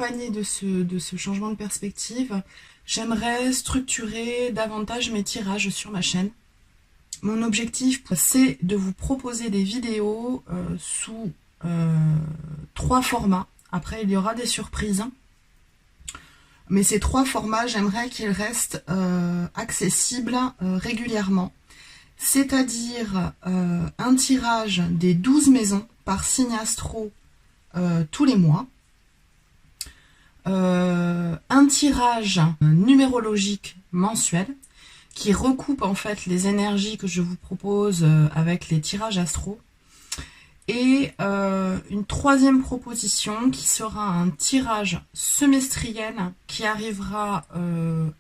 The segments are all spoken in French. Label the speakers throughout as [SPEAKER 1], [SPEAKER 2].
[SPEAKER 1] accompagné de ce changement de perspective, j'aimerais structurer davantage mes tirages sur ma chaîne. Mon objectif, c'est de vous proposer des vidéos sous 3 formats. Après, il y aura des surprises. Mais ces 3 formats, j'aimerais qu'ils restent accessibles régulièrement. C'est-à-dire un tirage des 12 maisons par signe astro tous les mois. Un tirage numérologique mensuel qui recoupe en fait les énergies que je vous propose avec les tirages astro. Et une 3e proposition qui sera un tirage semestriel qui arrivera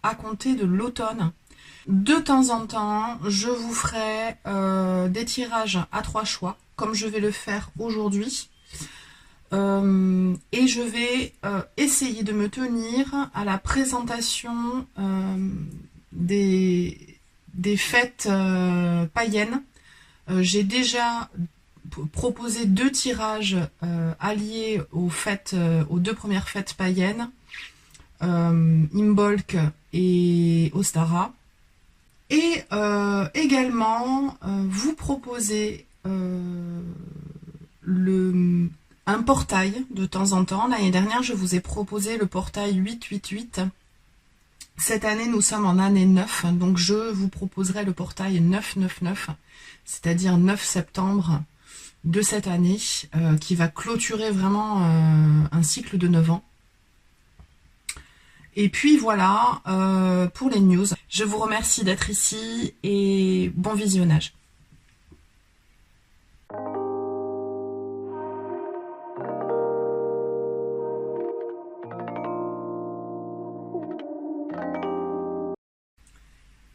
[SPEAKER 1] à compter de l'automne. De temps en temps, je vous ferai des tirages à 3 choix, comme je vais le faire aujourd'hui. Et je vais essayer de me tenir à la présentation des fêtes païennes. J'ai déjà proposé 2 tirages alliés aux 2 premières fêtes païennes, Imbolc et Ostara. Et également vous proposer un portail de temps en temps. L'année dernière, je vous ai proposé le portail 888. Cette année, nous sommes en année 9, donc je vous proposerai le portail 999, c'est-à-dire 9 septembre de cette année, qui va clôturer vraiment un cycle de 9 ans. Et puis voilà pour les news. Je vous remercie d'être ici et bon visionnage.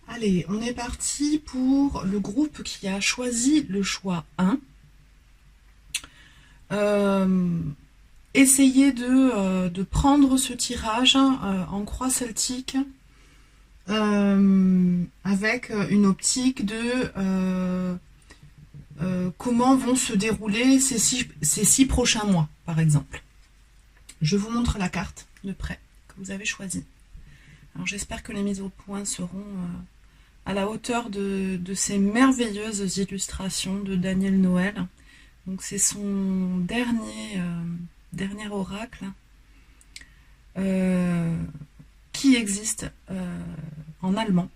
[SPEAKER 1] Allez, on est parti pour le groupe qui a choisi le choix 1. Essayez de prendre ce tirage en croix celtique avec une optique de comment vont se dérouler ces 6 prochains mois, par exemple. Je vous montre la carte de près que vous avez choisie. Alors j'espère que les mises au point seront à la hauteur de ces merveilleuses illustrations de Daniel Noël. Donc c'est son dernier oracle qui existe en allemand,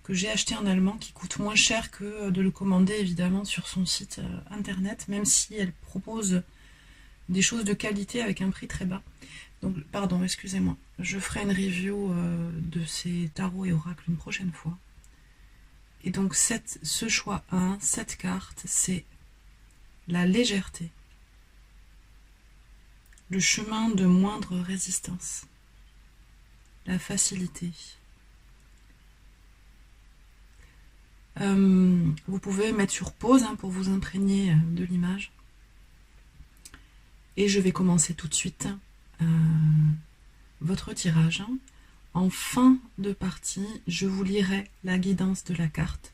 [SPEAKER 1] que j'ai acheté en allemand, qui coûte moins cher que de le commander évidemment sur son site internet, même si elle propose des choses de qualité avec un prix très bas. Donc pardon, excusez-moi, je ferai une review de ces tarots et oracles une prochaine fois. Et donc ce choix 1, cette carte, c'est la légèreté, le chemin de moindre résistance, la facilité. Vous pouvez mettre sur pause pour vous imprégner de l'image. Et je vais commencer tout de suite votre tirage. En fin de partie, je vous lirai la guidance de la carte,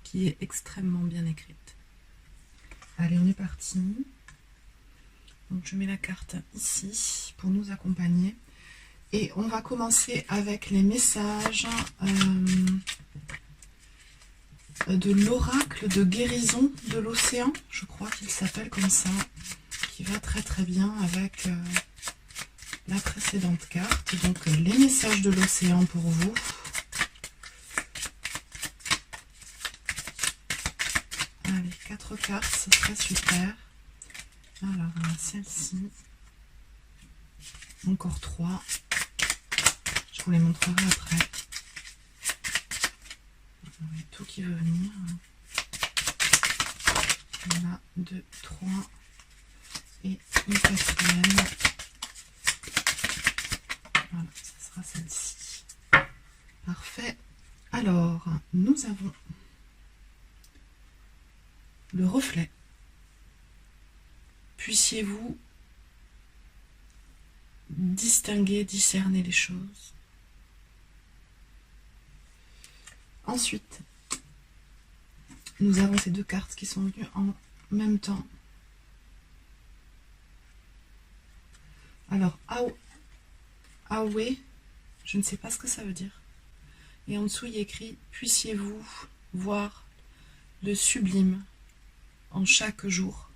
[SPEAKER 1] qui est extrêmement bien écrite. Allez, on est parti. Donc je mets la carte ici pour nous accompagner. Et on va commencer avec les messages de l'oracle de guérison de l'océan. Je crois qu'il s'appelle comme ça. Qui va très très bien avec la précédente carte. Donc les messages de l'océan pour vous. Allez, 4 cartes, ce serait super. Alors, celle-ci. Encore 3. Je vous les montrerai après. Il y a tout qui veut venir. Voilà, 2, 3. Et une 4e. Voilà, ça sera celle-ci. Parfait. Alors, nous avons le reflet. Puissiez-vous distinguer, discerner les choses. Ensuite, nous avons ces 2 cartes qui sont venues en même temps. Alors, Awe, je ne sais pas ce que ça veut dire. Et en dessous, il y a écrit « Puissiez-vous voir le sublime en chaque jour ».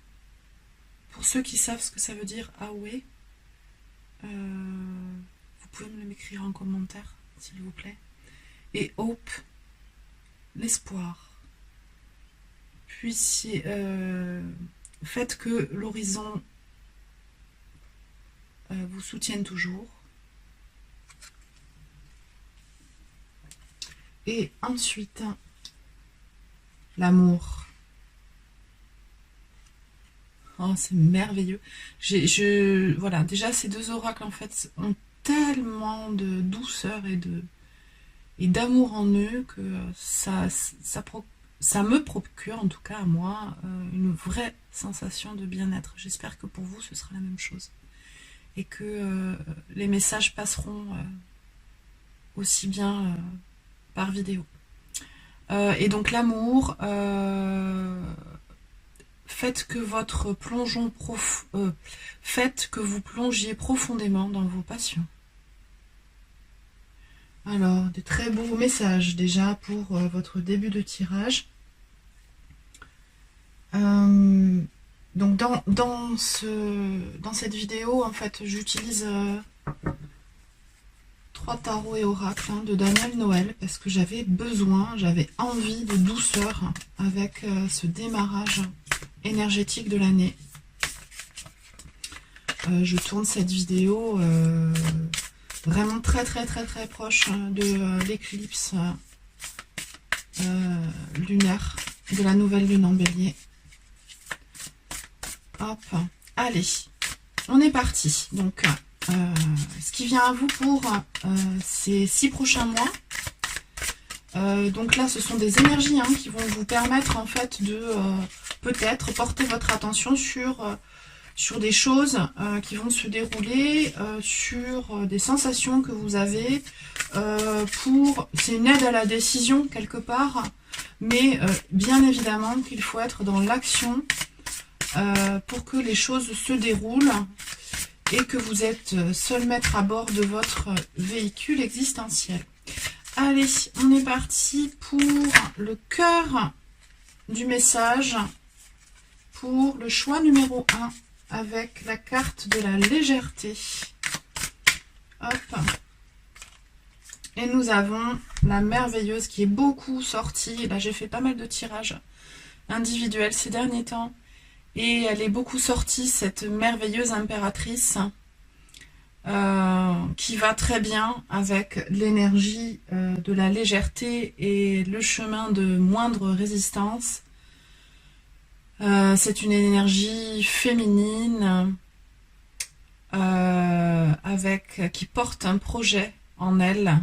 [SPEAKER 1] Pour ceux qui savent ce que ça veut dire, Awe, vous pouvez me l'écrire en commentaire, s'il vous plaît. Et Hope, l'espoir. Puissiez, faites que l'horizon vous soutienne toujours. Et ensuite, l'amour. Oh, c'est merveilleux. Voilà, déjà ces deux oracles en fait ont tellement de douceur et d'amour en eux que ça me procure, en tout cas à moi, une vraie sensation de bien-être. J'espère que pour vous ce sera la même chose. Et que les messages passeront aussi bien par vidéo. Et donc l'amour, faites que vous plongiez profondément dans vos passions. Alors, de très beaux messages déjà pour votre début de tirage. Donc dans cette vidéo, en fait, j'utilise 3 tarots et oracles de Daniel Noël parce que j'avais envie de douceur avec ce démarrage énergétique de l'année. Je tourne cette vidéo vraiment très proche de l'éclipse lunaire de la nouvelle lune en bélier. Hop, allez, on est parti. Donc, ce qui vient à vous pour ces 6 prochains mois. Donc là, ce sont des énergies qui vont vous permettre en fait de peut-être porter votre attention sur des choses qui vont se dérouler, sur des sensations que vous avez. C'est une aide à la décision quelque part, mais bien évidemment qu'il faut être dans l'action pour que les choses se déroulent et que vous êtes seul maître à bord de votre véhicule existentiel. Allez, on est parti pour le cœur du message, pour le choix numéro 1 avec la carte de la légèreté. Hop. Et nous avons la merveilleuse qui est beaucoup sortie. Là, j'ai fait pas mal de tirages individuels ces derniers temps. Et elle est beaucoup sortie, cette merveilleuse impératrice, qui va très bien avec l'énergie de la légèreté et le chemin de moindre résistance. C'est une énergie féminine qui porte un projet en elle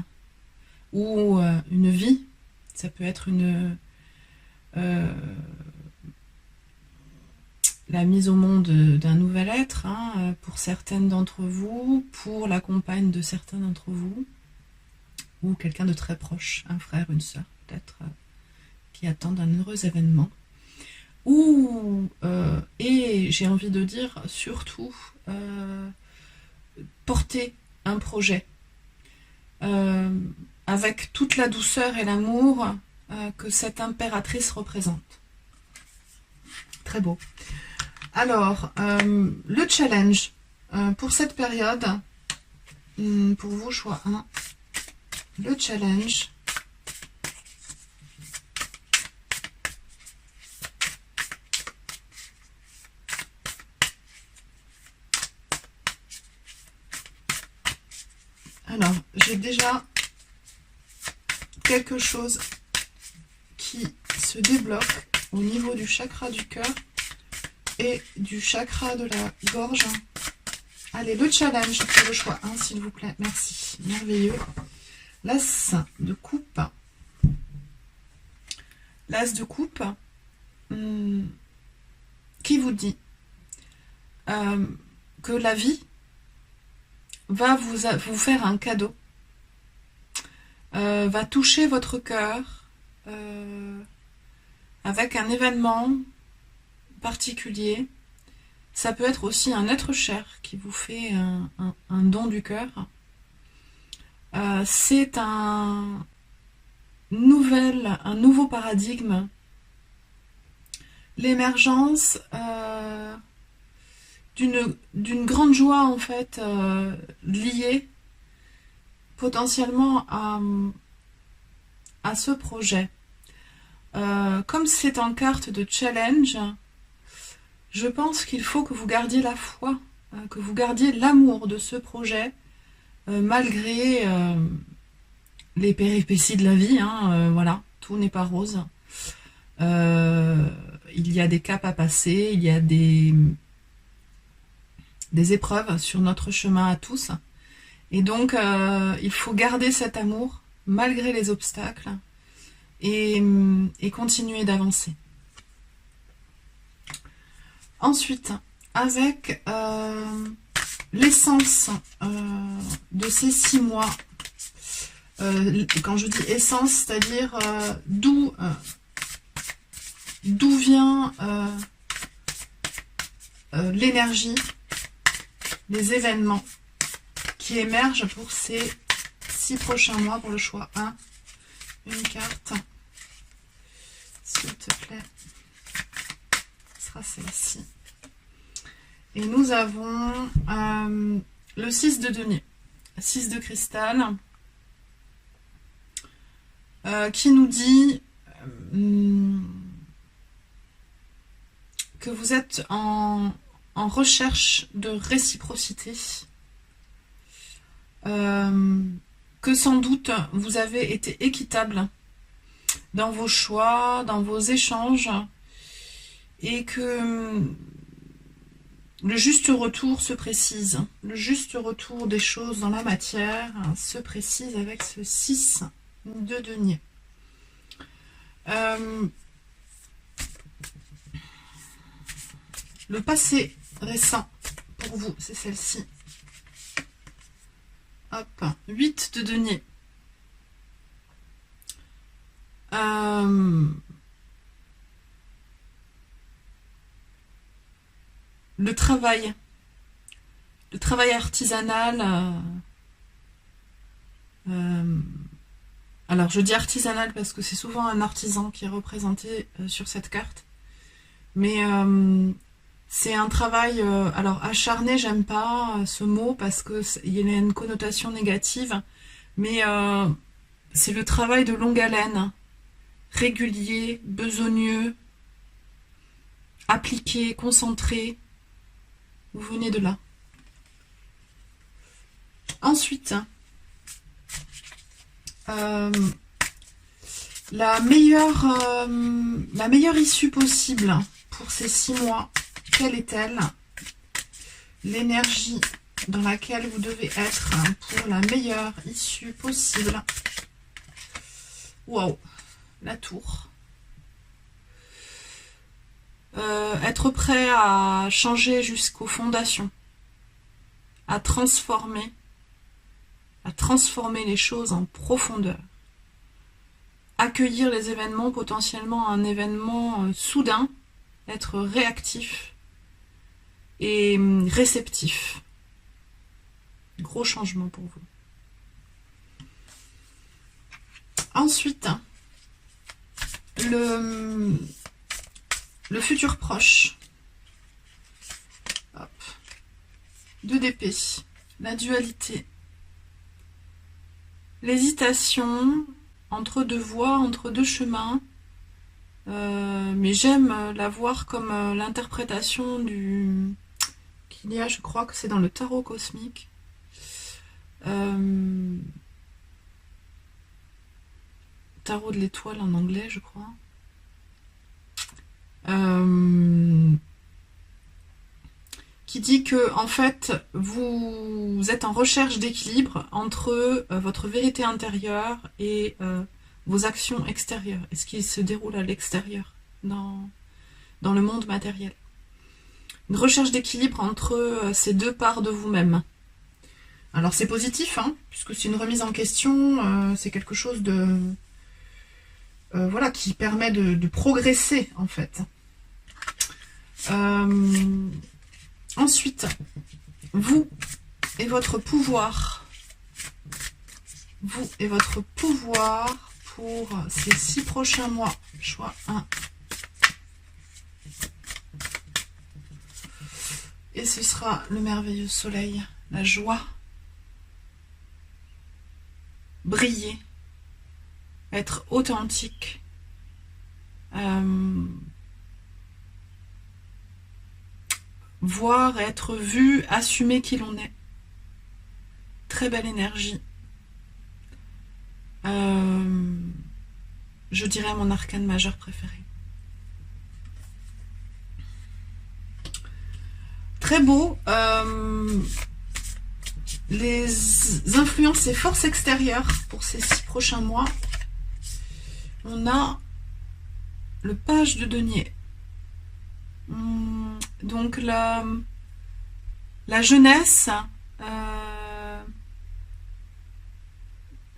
[SPEAKER 1] ou une vie. Ça peut être la mise au monde d'un nouvel être, pour certaines d'entre vous, pour la compagne de certains d'entre vous, ou quelqu'un de très proche, un frère, une sœur, peut-être, qui attendent un heureux événement. Et j'ai envie de dire, surtout, porter un projet, avec toute la douceur et l'amour que cette impératrice représente. Très beau. Alors, le challenge pour cette période, pour vous, choix 1, le challenge. Alors, j'ai déjà quelque chose qui se débloque au niveau du chakra du cœur et du chakra de la gorge. Allez, le challenge pour le choix 1, s'il vous plaît. Merci. Merveilleux. L'as de coupe. L'as de coupe qui vous dit que la vie va vous faire un cadeau, va toucher votre cœur avec un événement particulier. Ça peut être aussi un être cher qui vous fait un don du cœur. C'est un nouveau paradigme. L'émergence d'une grande joie en fait liée potentiellement à ce projet. Comme c'est en carte de challenge, je pense qu'il faut que vous gardiez la foi, que vous gardiez l'amour de ce projet, malgré les péripéties de la vie, hein, voilà, tout n'est pas rose. Il y a des caps à passer, il y a des épreuves sur notre chemin à tous. Et donc, il faut garder cet amour, malgré les obstacles, et continuer d'avancer. Ensuite, avec l'essence de ces 6 mois, quand je dis essence, c'est-à-dire d'où vient l'énergie, les événements qui émergent pour ces 6 prochains mois, pour le choix 1. Une carte, s'il te plaît, ce sera celle-ci. Et nous avons le 6 de denier, 6 de cristal, qui nous dit que vous êtes en recherche de réciprocité, que sans doute vous avez été équitable dans vos choix, dans vos échanges, et que le juste retour se précise. Le juste retour des choses dans la matière se précise avec ce 6 de denier. Le passé récent pour vous, c'est celle-ci. Hop, 8 de denier. Le travail artisanal. Alors je dis artisanal parce que c'est souvent un artisan qui est représenté sur cette carte. Mais c'est un travail, alors acharné, j'aime pas ce mot parce qu'il y a une connotation négative, mais c'est le travail de longue haleine, régulier, besogneux, appliqué, concentré. Vous venez de là. Ensuite, la meilleure issue possible pour ces 6 mois, quelle est-elle? L'énergie dans laquelle vous devez être pour la meilleure issue possible. Waouh, la tour. Être prêt à changer jusqu'aux fondations, à transformer les choses en profondeur. Accueillir les événements, potentiellement un événement soudain, être réactif et réceptif. Gros changement pour vous. Ensuite, le futur proche. Hop. 2 d'épée. La dualité. L'hésitation entre 2 voies, entre 2 chemins. Mais j'aime la voir comme l'interprétation qu'il y a, je crois que c'est dans le tarot cosmique. Tarot de l'étoile en anglais, je crois. Qui dit que en fait vous êtes en recherche d'équilibre entre votre vérité intérieure et vos actions extérieures et ce qui se déroule à l'extérieur dans le monde matériel. Une recherche d'équilibre entre ces 2 parts de vous-même. Alors c'est positif, hein, puisque c'est une remise en question, c'est quelque chose de voilà, qui permet de progresser en fait. Ensuite, vous et votre pouvoir. Vous et votre pouvoir pour ces 6 prochains mois. Choix 1. Et ce sera le merveilleux soleil, la joie. Briller. Être authentique. Voir, être vu, assumer qui l'on est. Très belle énergie. Je dirais mon arcane majeur préféré. Très beau. Les influences et forces extérieures pour ces 6 prochains mois. On a le page de denier. Donc la jeunesse,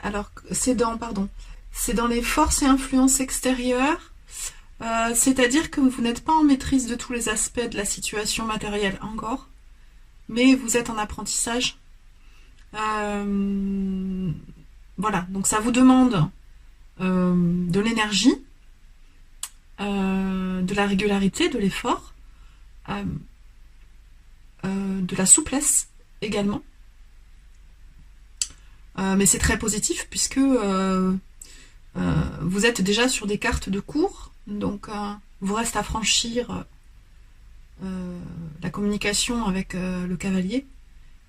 [SPEAKER 1] alors c'est dans les forces et influences extérieures, c'est-à-dire que vous n'êtes pas en maîtrise de tous les aspects de la situation matérielle encore, mais vous êtes en apprentissage. Voilà, donc ça vous demande de l'énergie, de la régularité, de l'effort, de la souplesse également. Mais c'est très positif puisque vous êtes déjà sur des cartes de cours, donc vous reste à franchir la communication avec le cavalier,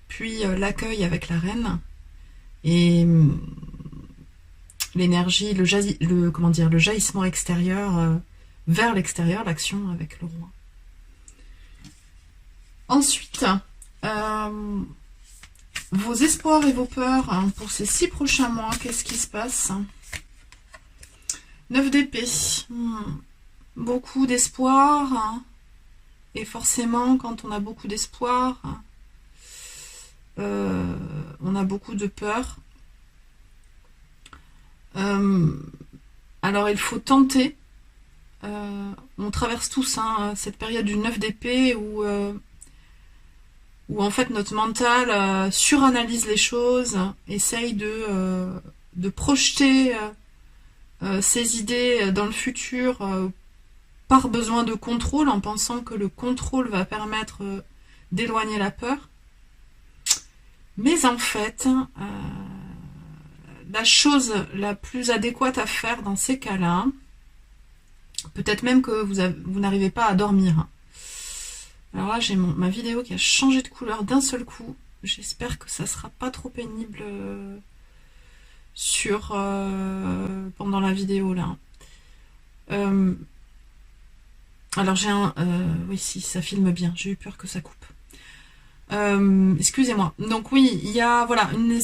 [SPEAKER 1] puis l'accueil avec la reine, et l'énergie, le jaillissement extérieur vers l'extérieur, l'action avec le roi. Ensuite, vos espoirs et vos peurs pour ces 6 prochains mois, qu'est-ce qui se passe? 9 d'épée. Beaucoup d'espoir. Et forcément, quand on a beaucoup d'espoir, on a beaucoup de peur. Alors, il faut tenter. On traverse tous cette période du 9 d'épée où en fait notre mental suranalyse les choses, essaye de projeter ses idées dans le futur par besoin de contrôle, en pensant que le contrôle va permettre d'éloigner la peur. Mais en fait, la chose la plus adéquate à faire dans ces cas-là, peut-être même que vous n'arrivez pas à dormir. Alors là, j'ai ma vidéo qui a changé de couleur d'un seul coup. J'espère que ça sera pas trop pénible pendant la vidéo là. Alors j'ai oui, si, ça filme bien. J'ai eu peur que ça coupe. Excusez-moi. Donc oui, il y a voilà une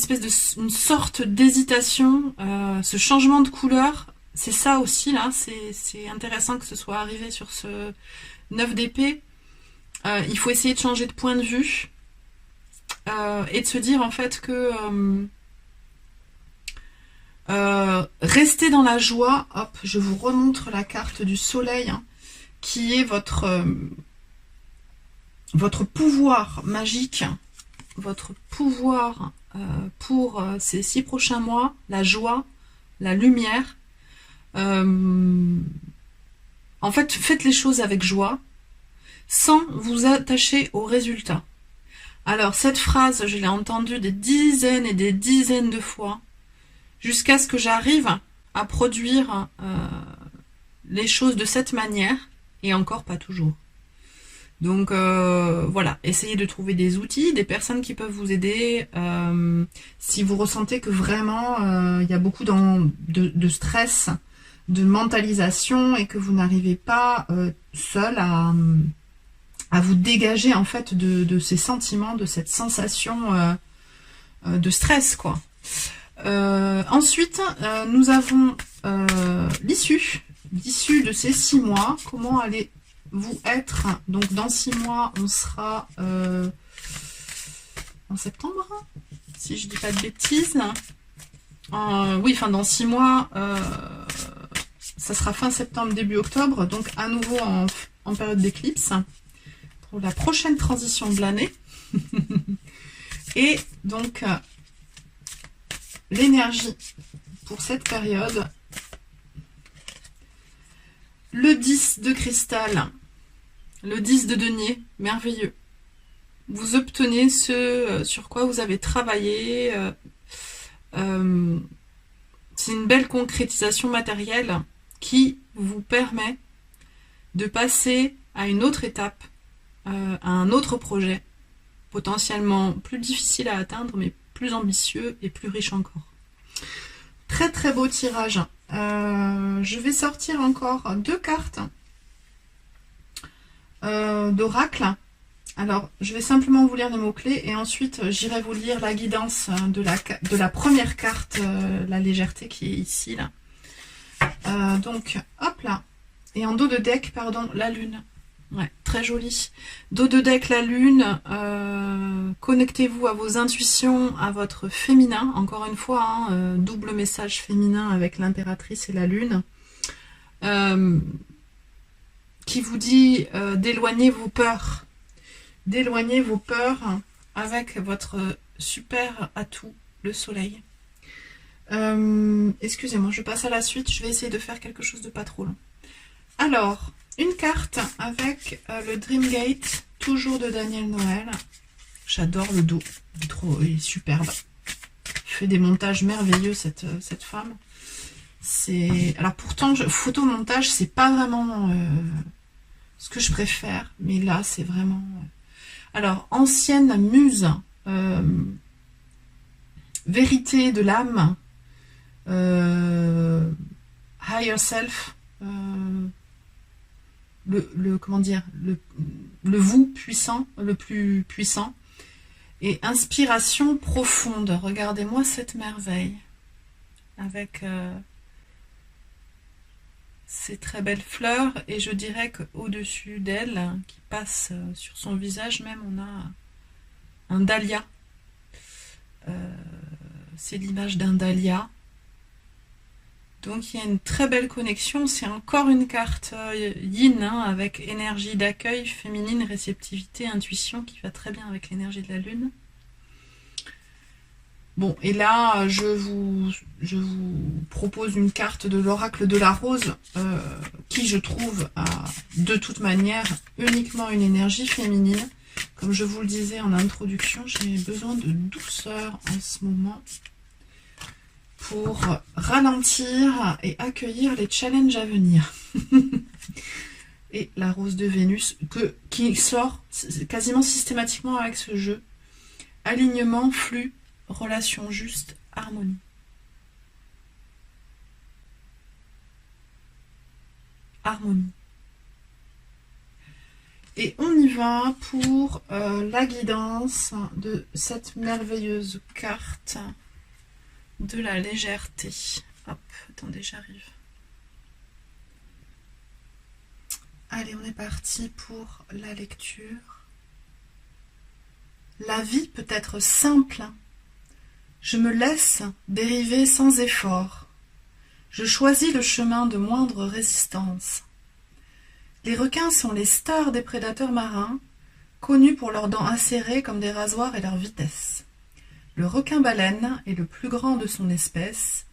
[SPEAKER 1] sorte d'hésitation. Ce changement de couleur, c'est ça aussi là. C'est intéressant que ce soit arrivé sur ce 9 d'épée. Il faut essayer de changer de point de vue et de se dire en fait que rester dans la joie. Hop, je vous remontre la carte du soleil qui est votre pouvoir magique, votre pouvoir pour ces 6 prochains mois, la joie, la lumière. En fait, faites les choses avec joie, sans vous attacher aux résultats. Alors, cette phrase, je l'ai entendue des dizaines et des dizaines de fois, jusqu'à ce que j'arrive à produire les choses de cette manière, et encore pas toujours. Donc, voilà, essayez de trouver des outils, des personnes qui peuvent vous aider, si vous ressentez que vraiment, il y a beaucoup de stress, de mentalisation, et que vous n'arrivez pas seul à vous dégager en fait de ces sentiments, de cette sensation de stress, quoi. Ensuite, nous avons l'issue de ces 6 mois. Comment allez-vous être? Donc dans 6 mois, on sera en septembre, si je dis pas de bêtises. Oui, enfin dans 6 mois, ça sera fin septembre, début octobre, donc à nouveau en période d'éclipse. pour la prochaine transition de l'année. Et donc, l'énergie pour cette période. Le 10 de cristal, le 10 de denier, merveilleux. Vous obtenez ce sur quoi vous avez travaillé. C'est une belle concrétisation matérielle qui vous permet de passer à une autre étape, à un autre projet, potentiellement plus difficile à atteindre, mais plus ambitieux et plus riche encore. Très très beau tirage. Je vais sortir encore 2 cartes d'oracle. Alors, je vais simplement vous lire les mots-clés et ensuite j'irai vous lire la guidance de la première carte, la légèreté qui est ici. Là. Donc, hop là. Et en dos de deck, pardon, la lune. Ouais, très joli. Dos de deck, la lune. Connectez-vous à vos intuitions, à votre féminin. Encore une fois, hein, double message féminin avec l'impératrice et la lune. Qui vous dit d'éloigner vos peurs. D'éloigner vos peurs avec votre super atout, le soleil. Excusez-moi, je passe à la suite. Je vais essayer de faire quelque chose de pas trop long. Alors, une carte avec le Dream Gate, toujours de Daniel Noël. J'adore le dos, il est superbe. Il fait des montages merveilleux, cette femme. Alors pourtant, photomontage, c'est pas vraiment ce que je préfère, mais là, c'est vraiment... Alors, ancienne muse, vérité de l'âme, higher self, comment dire, le vous puissant, le plus puissant, et inspiration profonde. Regardez-moi cette merveille, avec ces très belles fleurs, et je dirais qu'au-dessus d'elle, qui passe sur son visage même, on a un dahlia. C'est l'image d'un dahlia. Donc il y a une très belle connexion. C'est encore une carte yin, hein, avec énergie d'accueil féminine, réceptivité, intuition, qui va très bien avec l'énergie de la lune. Bon, et là, je vous propose une carte de l'oracle de la rose, qui, je trouve, a de toute manière uniquement une énergie féminine. Comme je vous le disais en introduction, j'ai besoin de douceur en ce moment pour ralentir et accueillir les challenges à venir. Et la rose de Vénus, qui sort quasiment systématiquement avec ce jeu. Alignement, flux, relation juste, harmonie. Harmonie. Et on y va pour la guidance de cette merveilleuse carte de la légèreté. Hop, attendez, j'arrive. Allez, on est parti pour la lecture. La vie peut être simple. Je me laisse dériver sans effort. Je choisis le chemin de moindre résistance. Les requins sont les stars des prédateurs marins, connus pour leurs dents acérées comme des rasoirs et leur vitesse. Le requin-baleine est le plus grand de son espèce,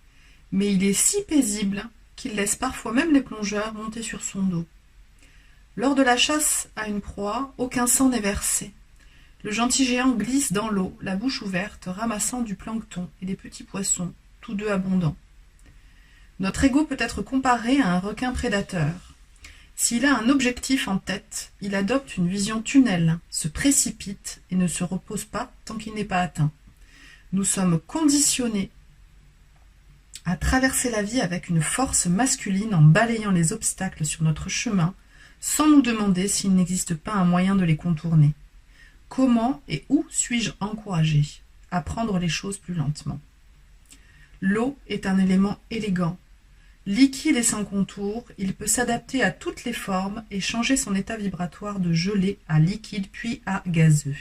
[SPEAKER 1] mais il est si paisible qu'il laisse parfois même les plongeurs monter sur son dos. Lors de la chasse à une proie, aucun sang n'est versé. Le gentil géant glisse dans l'eau, la bouche ouverte, ramassant du plancton et des petits poissons, tous deux abondants. Notre ego peut être comparé à un requin prédateur. S'il a un objectif en tête, il adopte une vision tunnel, se précipite et ne se repose pas tant qu'il n'est pas atteint. Nous sommes conditionnés à traverser la vie avec une force masculine en balayant les obstacles sur notre chemin, sans nous demander s'il n'existe pas un moyen de les contourner. Comment et où suis-je encouragé à prendre les choses plus lentement? L'eau est un élément élégant. Liquide et sans contour, il peut s'adapter à toutes les formes et changer son état vibratoire de gelé à liquide puis à gazeux.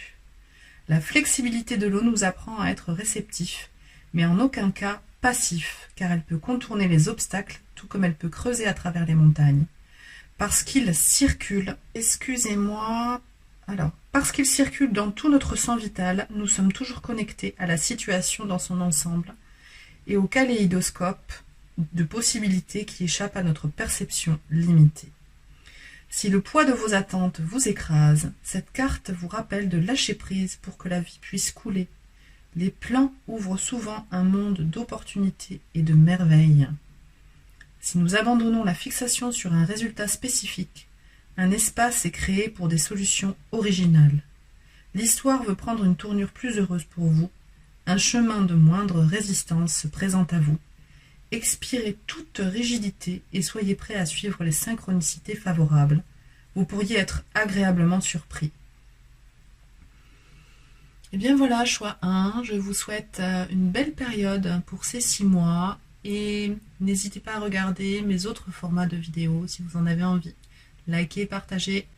[SPEAKER 1] La flexibilité de l'eau nous apprend à être réceptifs, mais en aucun cas passifs, car elle peut contourner les obstacles tout comme elle peut creuser à travers les montagnes. Parce qu'il circule, excusez-moi, Alors, parce qu'il circule dans tout notre sang vital, nous sommes toujours connectés à la situation dans son ensemble et au kaléidoscope de possibilités qui échappent à notre perception limitée. Si le poids de vos attentes vous écrase, cette carte vous rappelle de lâcher prise pour que la vie puisse couler. Les plans ouvrent souvent un monde d'opportunités et de merveilles. Si nous abandonnons la fixation sur un résultat spécifique, un espace est créé pour des solutions originales. L'histoire veut prendre une tournure plus heureuse pour vous. Un chemin de moindre résistance se présente à vous. Expirez toute rigidité et soyez prêt à suivre les synchronicités favorables. Vous pourriez être agréablement surpris. Et bien voilà, choix 1. Je vous souhaite une belle période pour ces 6 mois. Et n'hésitez pas à regarder mes autres formats de vidéos si vous en avez envie. Likez, partagez.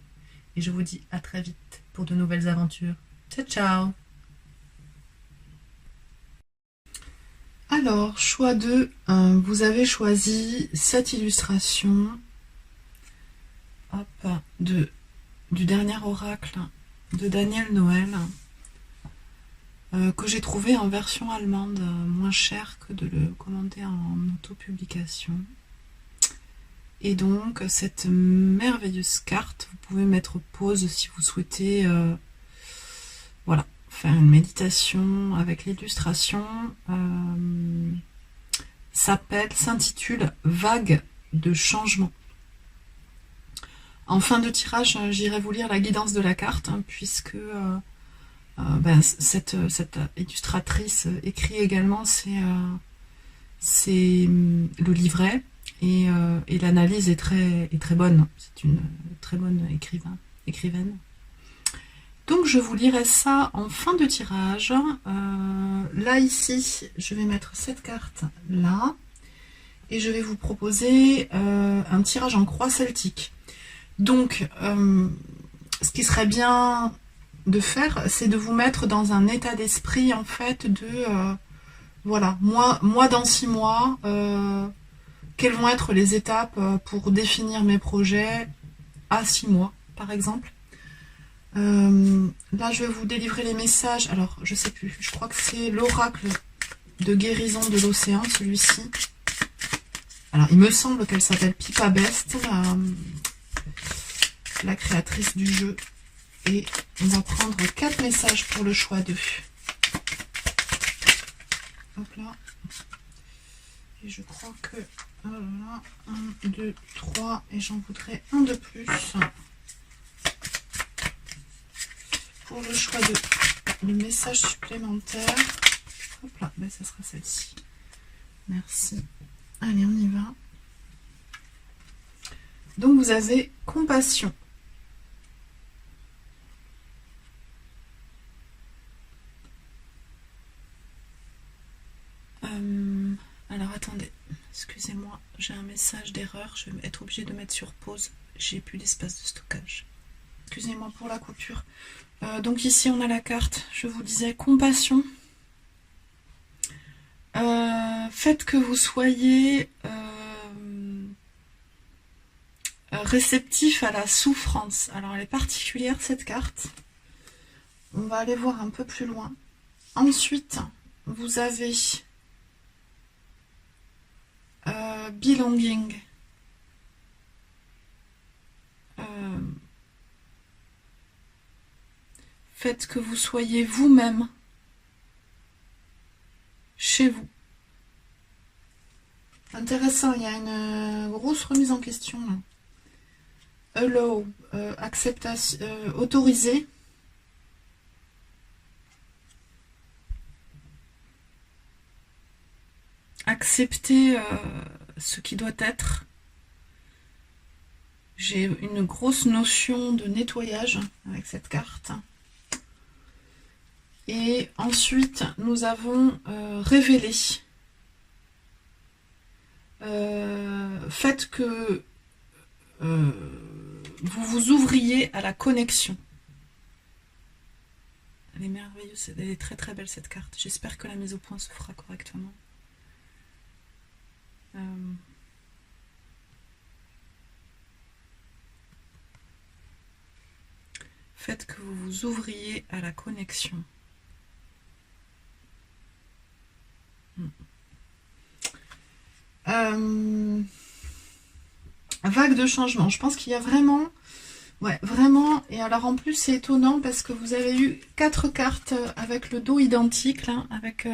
[SPEAKER 1] Et je vous dis à très vite pour de nouvelles aventures. Ciao, ciao! Alors, choix 2, vous avez choisi cette illustration du dernier oracle de Daniel Noël, que j'ai trouvé en version allemande, moins cher que de le commander en autopublication. Et donc, cette merveilleuse carte, vous pouvez mettre pause si vous souhaitez, voilà, faire une méditation avec l'illustration. S'intitule Vague de changement. En fin de tirage, j'irai vous lire la guidance de la carte, puisque cette illustratrice écrit également, c'est le livret, et l'analyse est très bonne. C'est une très bonne écrivaine. Donc je vous lirai ça en fin de tirage. Là ici, je vais mettre cette carte là, et je vais vous proposer un tirage en croix celtique. Donc, ce qui serait bien de faire, c'est de vous mettre dans un état d'esprit, en fait, voilà, moi dans 6 mois, quelles vont être les étapes pour définir mes projets à 6 mois, par exemple. Là, je vais vous délivrer les messages. Alors, je sais plus, je crois que c'est l'oracle de guérison de l'océan, celui-ci. Alors, il me semble qu'elle s'appelle Pipa Best, la créatrice du jeu. Et on va prendre 4 messages pour le choix 2. Hop là. Et je crois que... Voilà, 1, 2, 3. Et j'en voudrais un de plus. Pour le choix de le message supplémentaire. Hop là, ben, ça sera celle-ci. Merci. Allez, on y va. Donc, vous avez compassion. Alors, attendez. Excusez-moi, j'ai un message d'erreur. Je vais être obligée de mettre sur pause. J'ai plus d'espace de stockage. Excusez-moi pour la coupure. Donc ici, on a la carte. Je vous disais compassion. Faites que vous soyez réceptif à la souffrance. Alors, elle est particulière, cette carte. On va aller voir un peu plus loin. Ensuite, vous avez belonging. Faites que vous soyez vous-même chez vous. Intéressant, il y a une grosse remise en question là. Allow, acceptation, autoriser. Accepter ce qui doit être. J'ai une grosse notion de nettoyage avec cette carte. Et ensuite, nous avons révélé. Faites que vous vous ouvriez à la connexion. Elle est merveilleuse, elle est très très belle cette carte. J'espère que la mise au point se fera correctement. fait que vous vous ouvriez à la connexion. Vague de changement. Je pense qu'il y a vraiment... Ouais, vraiment. Et alors en plus, c'est étonnant parce que vous avez eu 4 cartes avec le dos identique, là, avec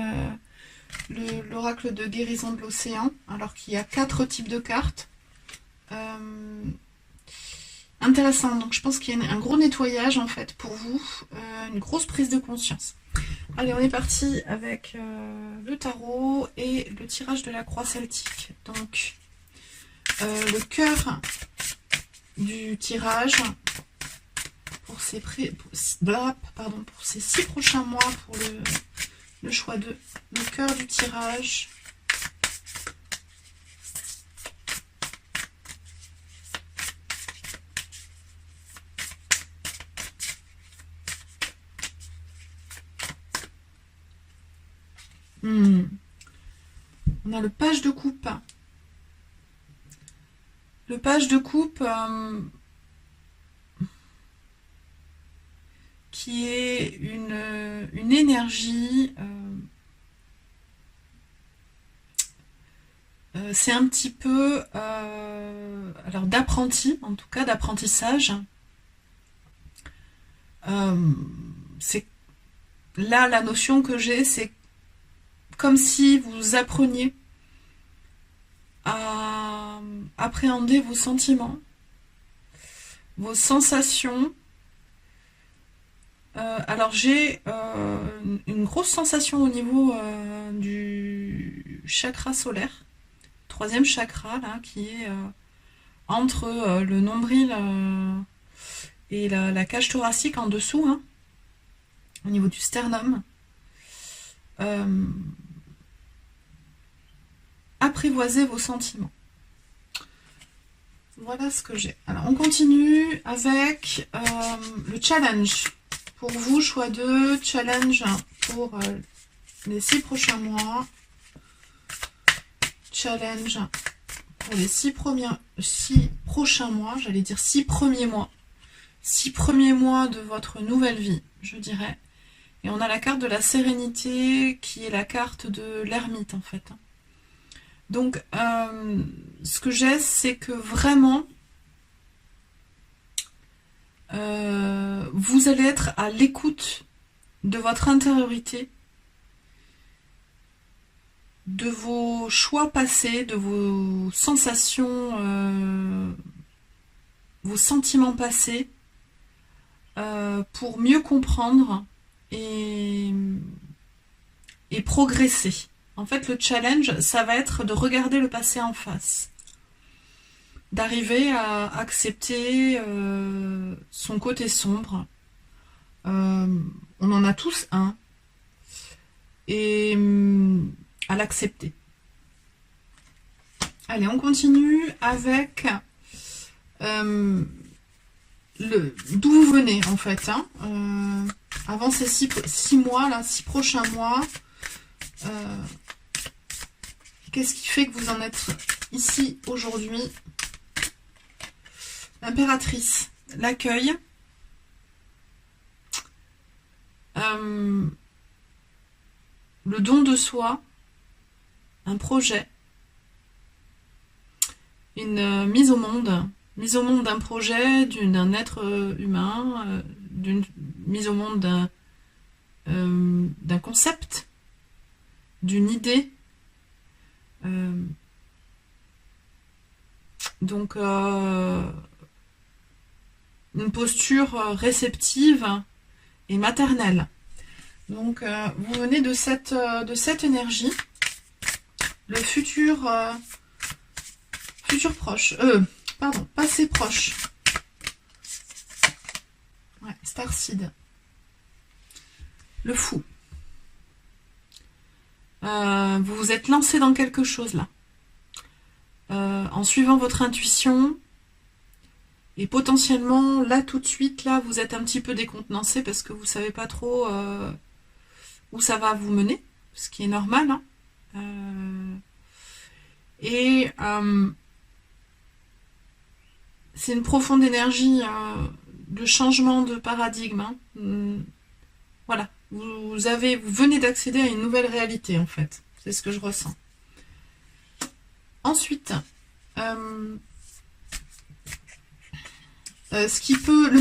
[SPEAKER 1] l'oracle de guérison de l'océan, alors qu'il y a 4 types de cartes. Intéressant. Donc je pense qu'il y a un gros nettoyage en fait pour vous, une grosse prise de conscience. Allez, on est parti avec le tarot et le tirage de la croix celtique. Donc le cœur du tirage pour ces, pour ces 6 prochains mois, pour le choix de le cœur du tirage. On a le page de coupe. Le page de coupe qui est une énergie, c'est un petit peu alors d'apprenti, en tout cas d'apprentissage. C'est là la notion que j'ai, c'est comme si vous appreniez à appréhender vos sentiments, vos sensations. Alors j'ai une grosse sensation au niveau du chakra solaire, 3e chakra là, qui est entre le nombril et la cage thoracique en dessous, hein, au niveau du sternum. Apprivoisez vos sentiments. Voilà ce que j'ai. Alors on continue avec le challenge. Pour vous, choix 2, challenge pour les 6 prochains mois. Challenge pour les 6 prochains mois, j'allais dire 6 premiers mois. 6 premiers mois de votre nouvelle vie, je dirais. Et on a la carte de la sérénité qui est la carte de l'ermite en fait. Donc, ce que j'ai, c'est que vraiment, vous allez être à l'écoute de votre intériorité, de vos choix passés, de vos sensations, vos sentiments passés, pour mieux comprendre et progresser. En fait, le challenge, ça va être de regarder le passé en face. D'arriver à accepter son côté sombre. On en a tous un. Et à l'accepter. Allez, on continue avec d'où vous venez, en fait. Hein. Avant ces 6 mois, là, 6 prochains mois, qu'est-ce qui fait que vous en êtes ici aujourd'hui? L'impératrice, l'accueil, le don de soi, un projet, une mise au monde d'un projet, d'un être humain, d'une mise au monde d'un concept, d'une idée. Donc une posture réceptive et maternelle. Donc vous venez de cette énergie. Le futur proche, passé proche. Ouais, Starseed. Le fou. Vous vous êtes lancé dans quelque chose là. En suivant votre intuition. Et potentiellement, là, tout de suite, là, vous êtes un petit peu décontenancé parce que vous savez pas trop où ça va vous mener. Ce qui est normal. Hein. C'est une profonde énergie le changement de paradigme. Hein. Voilà, vous venez d'accéder à une nouvelle réalité en fait. C'est ce que je ressens. Ensuite, le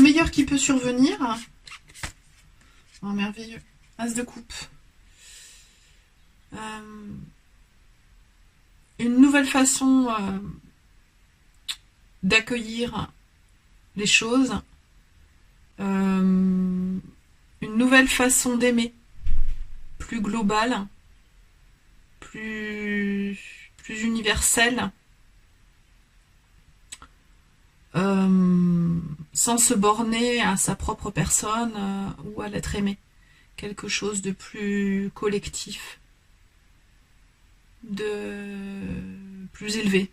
[SPEAKER 1] meilleur qui peut survenir. Oh, merveilleux. As de coupe. Une nouvelle façon d'accueillir les choses. Une nouvelle façon d'aimer. Plus globale. Plus universelle. Sans se borner à sa propre personne ou à l'être aimé. Quelque chose de plus collectif, de plus élevé.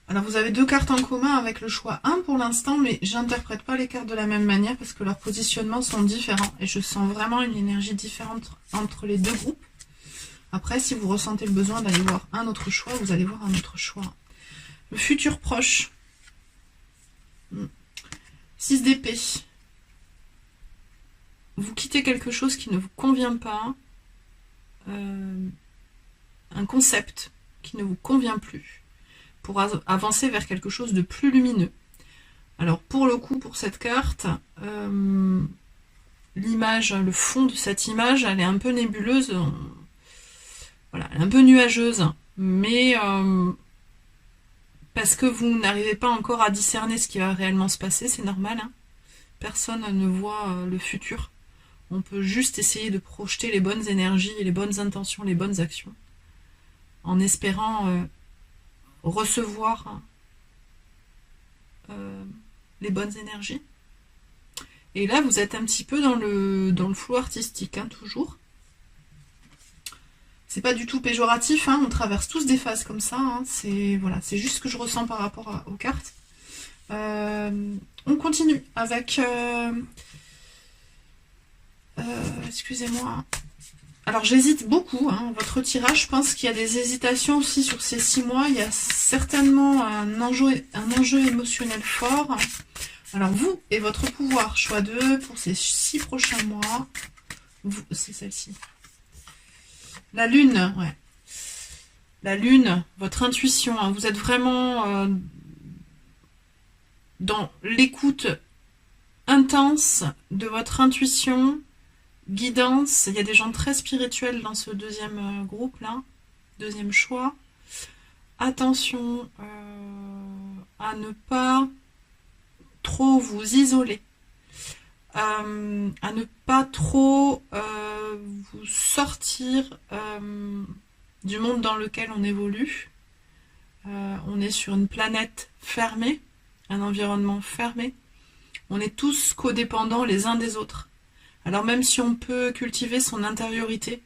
[SPEAKER 1] Alors vous avez 2 cartes en commun avec le choix 1 pour l'instant, mais j'interprète pas les cartes de la même manière parce que leurs positionnements sont différents et je sens vraiment une énergie différente entre les 2 groupes. Après, si vous ressentez le besoin d'aller voir un autre choix, vous allez voir un autre choix. Le futur proche. 6 d'épée. Vous quittez quelque chose qui ne vous convient pas. Un concept qui ne vous convient plus. Pour avancer vers quelque chose de plus lumineux. Alors pour le coup, pour cette carte, l'image, le fond de cette image, elle est un peu nébuleuse. Voilà, elle est un peu nuageuse. Mais parce que vous n'arrivez pas encore à discerner ce qui va réellement se passer, c'est normal. Hein. Personne ne voit le futur. On peut juste essayer de projeter les bonnes énergies, les bonnes intentions, les bonnes actions, en espérant recevoir les bonnes énergies. Et là, vous êtes un petit peu dans le flou artistique, hein, toujours. C'est pas du tout péjoratif, hein, on traverse tous des phases comme ça. Hein, c'est juste ce que je ressens par rapport aux cartes. On continue avec... excusez-moi. Alors j'hésite beaucoup, hein, votre tirage, je pense qu'il y a des hésitations aussi sur ces 6 mois. Il y a certainement un enjeu émotionnel fort. Alors vous et votre pouvoir, choix 2 pour ces 6 prochains mois. C'est celle-ci. La lune, ouais. La lune, votre intuition, hein, vous êtes vraiment dans l'écoute intense de votre intuition, guidance. Il y a des gens très spirituels dans ce deuxième groupe là, deuxième choix. Attention à ne pas trop vous isoler, à ne pas trop vous sortir du monde dans lequel on évolue. On est sur une planète fermée, un environnement fermé. On est tous codépendants les uns des autres. Alors même si on peut cultiver son intériorité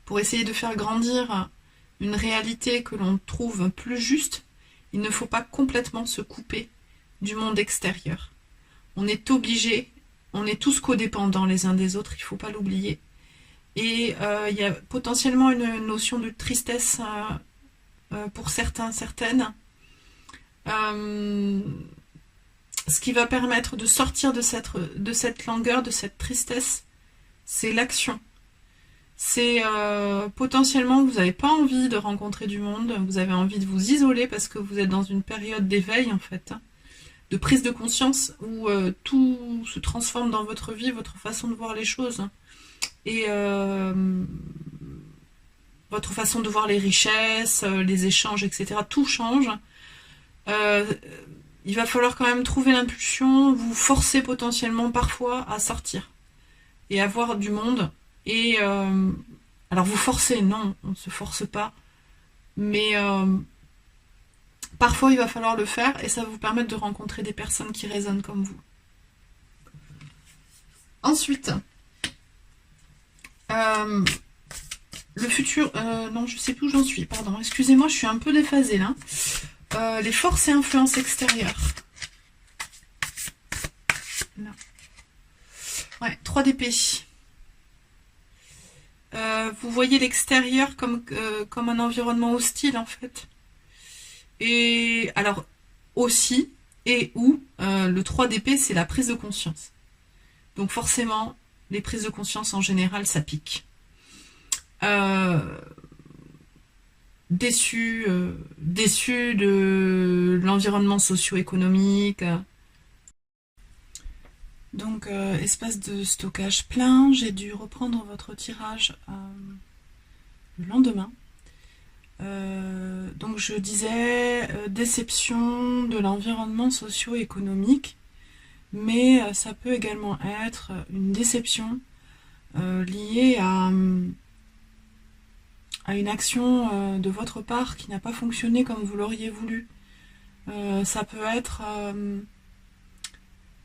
[SPEAKER 1] pour essayer de faire grandir une réalité que l'on trouve plus juste, il ne faut pas complètement se couper du monde extérieur. On est obligé, on est tous codépendants les uns des autres, il ne faut pas l'oublier. Et il y a potentiellement une notion de tristesse pour certains, certaines. Ce qui va permettre de sortir de cette langueur, de cette tristesse, c'est l'action. C'est potentiellement que vous n'avez pas envie de rencontrer du monde, vous avez envie de vous isoler parce que vous êtes dans une période d'éveil en fait, hein, de prise de conscience où tout se transforme dans votre vie, votre façon de voir les choses et votre façon de voir les richesses, les échanges, etc. Tout change. Il va falloir quand même trouver l'impulsion, vous forcer potentiellement parfois à sortir et à voir du monde. Et alors vous forcez, non, on ne se force pas, mais parfois il va falloir le faire et ça va vous permettre de rencontrer des personnes qui résonnent comme vous. Ensuite, le futur, non je sais plus où j'en suis, pardon, excusez-moi, je suis un peu déphasée là. Les forces et influences extérieures. Là. Ouais, 3 d'épée. Vous voyez l'extérieur comme un environnement hostile en fait. Et alors aussi, et où le 3 d'épée, c'est la prise de conscience. Donc forcément, les prises de conscience en général, ça pique. Déçu de l'environnement socio-économique. Donc, espace de stockage plein. J'ai dû reprendre votre tirage le lendemain. Donc, je disais déception de l'environnement socio-économique, mais ça peut également être une déception liée à une action de votre part qui n'a pas fonctionné comme vous l'auriez voulu. Ça peut être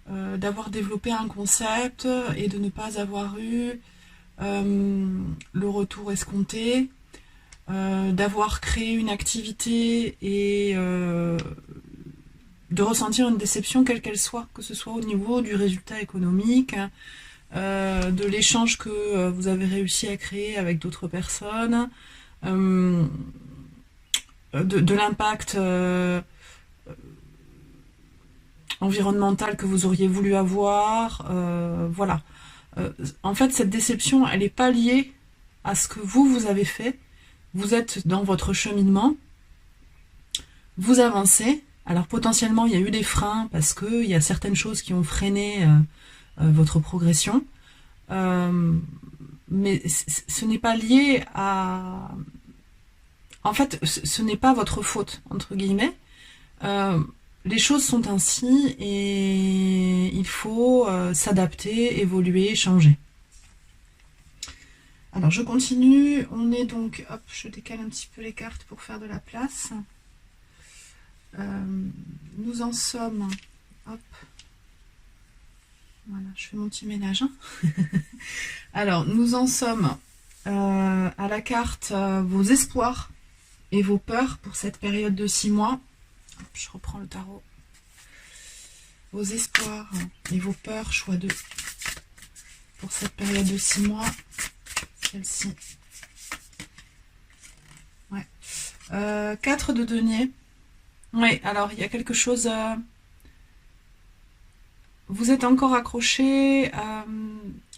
[SPEAKER 1] d'avoir développé un concept et de ne pas avoir eu le retour escompté, d'avoir créé une activité et de ressentir une déception quelle qu'elle soit, que ce soit au niveau du résultat économique, de l'échange que vous avez réussi à créer avec d'autres personnes, de l'impact environnemental que vous auriez voulu avoir, voilà. En fait, cette déception, elle n'est pas liée à ce que vous avez fait. Vous êtes dans votre cheminement, vous avancez. Alors potentiellement, il y a eu des freins parce qu'il y a certaines choses qui ont freiné votre progression. Mais ce n'est pas lié à... En fait, ce n'est pas votre faute, entre guillemets. Les choses sont ainsi et il faut s'adapter, évoluer, changer. Alors je continue, on est donc, hop, je décale un petit peu les cartes pour faire de la place. Nous en sommes, hop, voilà, je fais mon petit ménage. Hein. Alors nous en sommes à la carte vos espoirs et vos peurs pour cette période de 6 mois. Hop, je reprends le tarot. Vos espoirs et vos peurs, choix 2 pour cette période de 6 mois. Celle-ci. Ouais. 4 de denier. Oui, alors il y a quelque chose... vous êtes encore accroché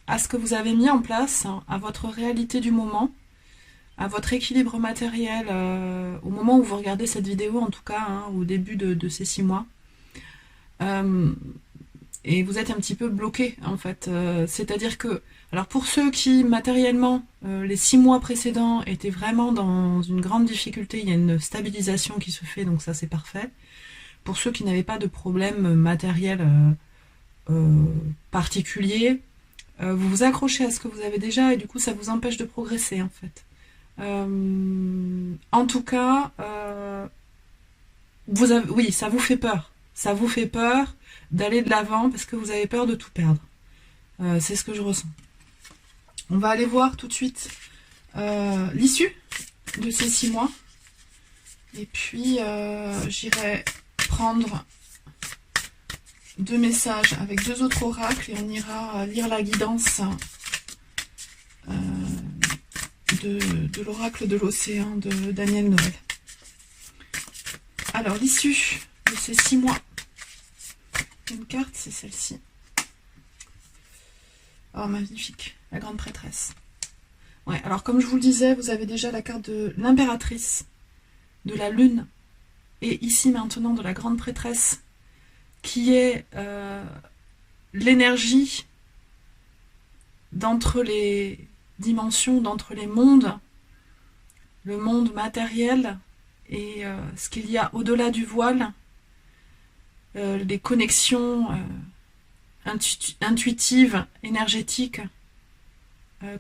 [SPEAKER 1] à ce que vous avez mis en place, à votre réalité du moment, à votre équilibre matériel, au moment où vous regardez cette vidéo, en tout cas, hein, au début de ces 6 mois. Et vous êtes un petit peu bloqué, en fait. C'est-à-dire que, alors pour ceux qui, matériellement, les 6 mois précédents étaient vraiment dans une grande difficulté, il y a une stabilisation qui se fait, donc ça c'est parfait. Pour ceux qui n'avaient pas de problème matériel particulier, vous vous accrochez à ce que vous avez déjà et du coup ça vous empêche de progresser, en fait. En tout cas, oui, ça vous fait peur. Ça vous fait peur d'aller de l'avant parce que vous avez peur de tout perdre. C'est ce que je ressens. On va aller voir tout de suite l'issue de ces 6 mois. Et puis, j'irai prendre 2 messages avec 2 autres oracles et on ira lire la guidance de l'oracle de l'océan de Daniel Noël. Alors, l'issue de ces 6 mois. Une carte, c'est celle-ci. Oh, magnifique. La grande prêtresse. Ouais, alors comme je vous le disais, vous avez déjà la carte de l'impératrice, de la lune, et ici maintenant de la grande prêtresse, qui est l'énergie d'entre les dimensions, d'entre les mondes, le monde matériel et ce qu'il y a au-delà du voile, les connexions intuitives, énergétiques,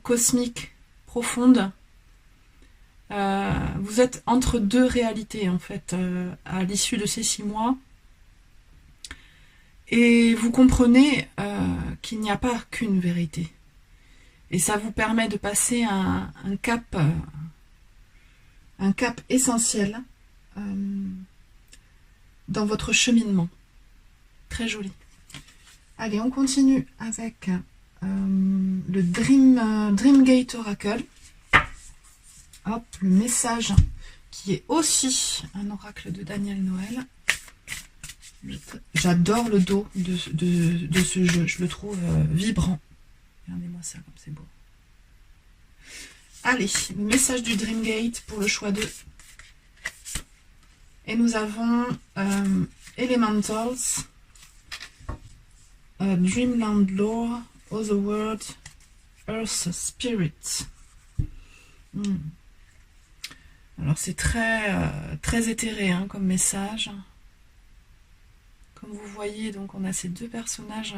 [SPEAKER 1] cosmiques, profondes. Vous êtes entre 2 réalités, en fait, à l'issue de ces 6 mois. Et vous comprenez qu'il n'y a pas qu'une vérité. Et ça vous permet de passer un cap essentiel dans votre cheminement. Très joli. Allez, on continue avec le Dreamgate Oracle. Hop, le message qui est aussi un oracle de Daniel Noël. J'adore le dos de ce jeu. Je le trouve vibrant. Regardez-moi ça, comme c'est beau. Allez, le message du Dreamgate pour le choix 2. Et nous avons Elementals, Dreamland Lore, Otherworld, Earth Spirit. Alors c'est très éthéré hein, comme message. Comme vous voyez, donc on a ces deux personnages,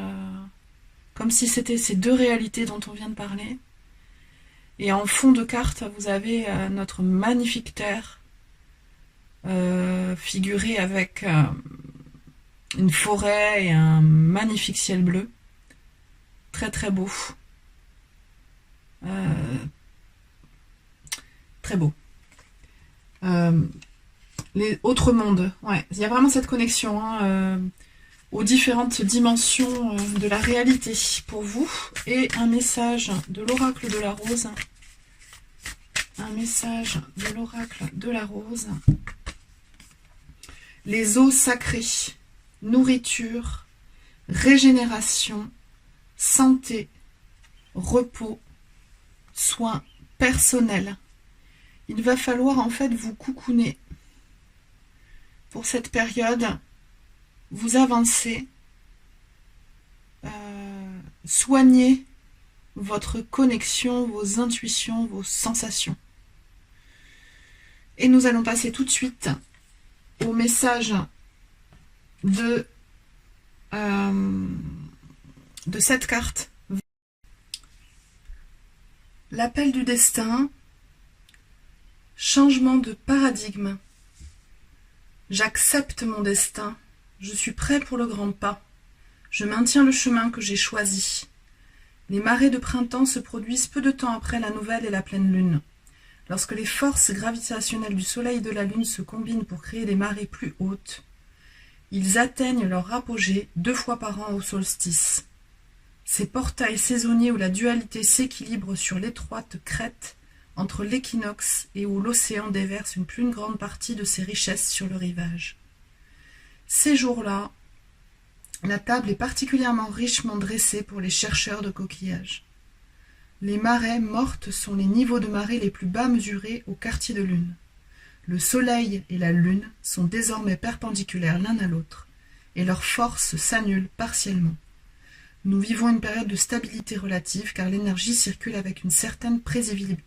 [SPEAKER 1] comme si c'était ces deux réalités dont on vient de parler. Et en fond de carte, vous avez notre magnifique terre, figurée avec une forêt et un magnifique ciel bleu. Très beau. Très beau. Les autres mondes, ouais, il y a vraiment cette connexion hein, aux différentes dimensions de la réalité pour vous. Et un message de l'oracle de la rose. Un message de l'oracle de la rose. Les eaux sacrées, nourriture, régénération, santé, repos, soins personnels. Il va falloir en fait vous coucouner. Pour cette période, vous avancez, soignez votre connexion, vos intuitions, vos sensations. Et nous allons passer tout de suite au message de cette carte. L'appel du destin, changement de paradigme. J'accepte mon destin, je suis prêt pour le grand pas. Je maintiens le chemin que j'ai choisi. Les marées de printemps se produisent peu de temps après la nouvelle et la pleine lune. Lorsque les forces gravitationnelles du soleil et de la lune se combinent pour créer des marées plus hautes, ils atteignent leur apogée 2 fois par an au solstice. Ces portails saisonniers où la dualité s'équilibre sur l'étroite crête entre l'équinoxe et où l'océan déverse une plus grande partie de ses richesses sur le rivage. Ces jours-là, la table est particulièrement richement dressée pour les chercheurs de coquillages. Les marées mortes sont les niveaux de marée les plus bas mesurés au quartier de lune. Le soleil et la lune sont désormais perpendiculaires l'un à l'autre, et leurs forces s'annulent partiellement. Nous vivons une période de stabilité relative car l'énergie circule avec une certaine prévisibilité.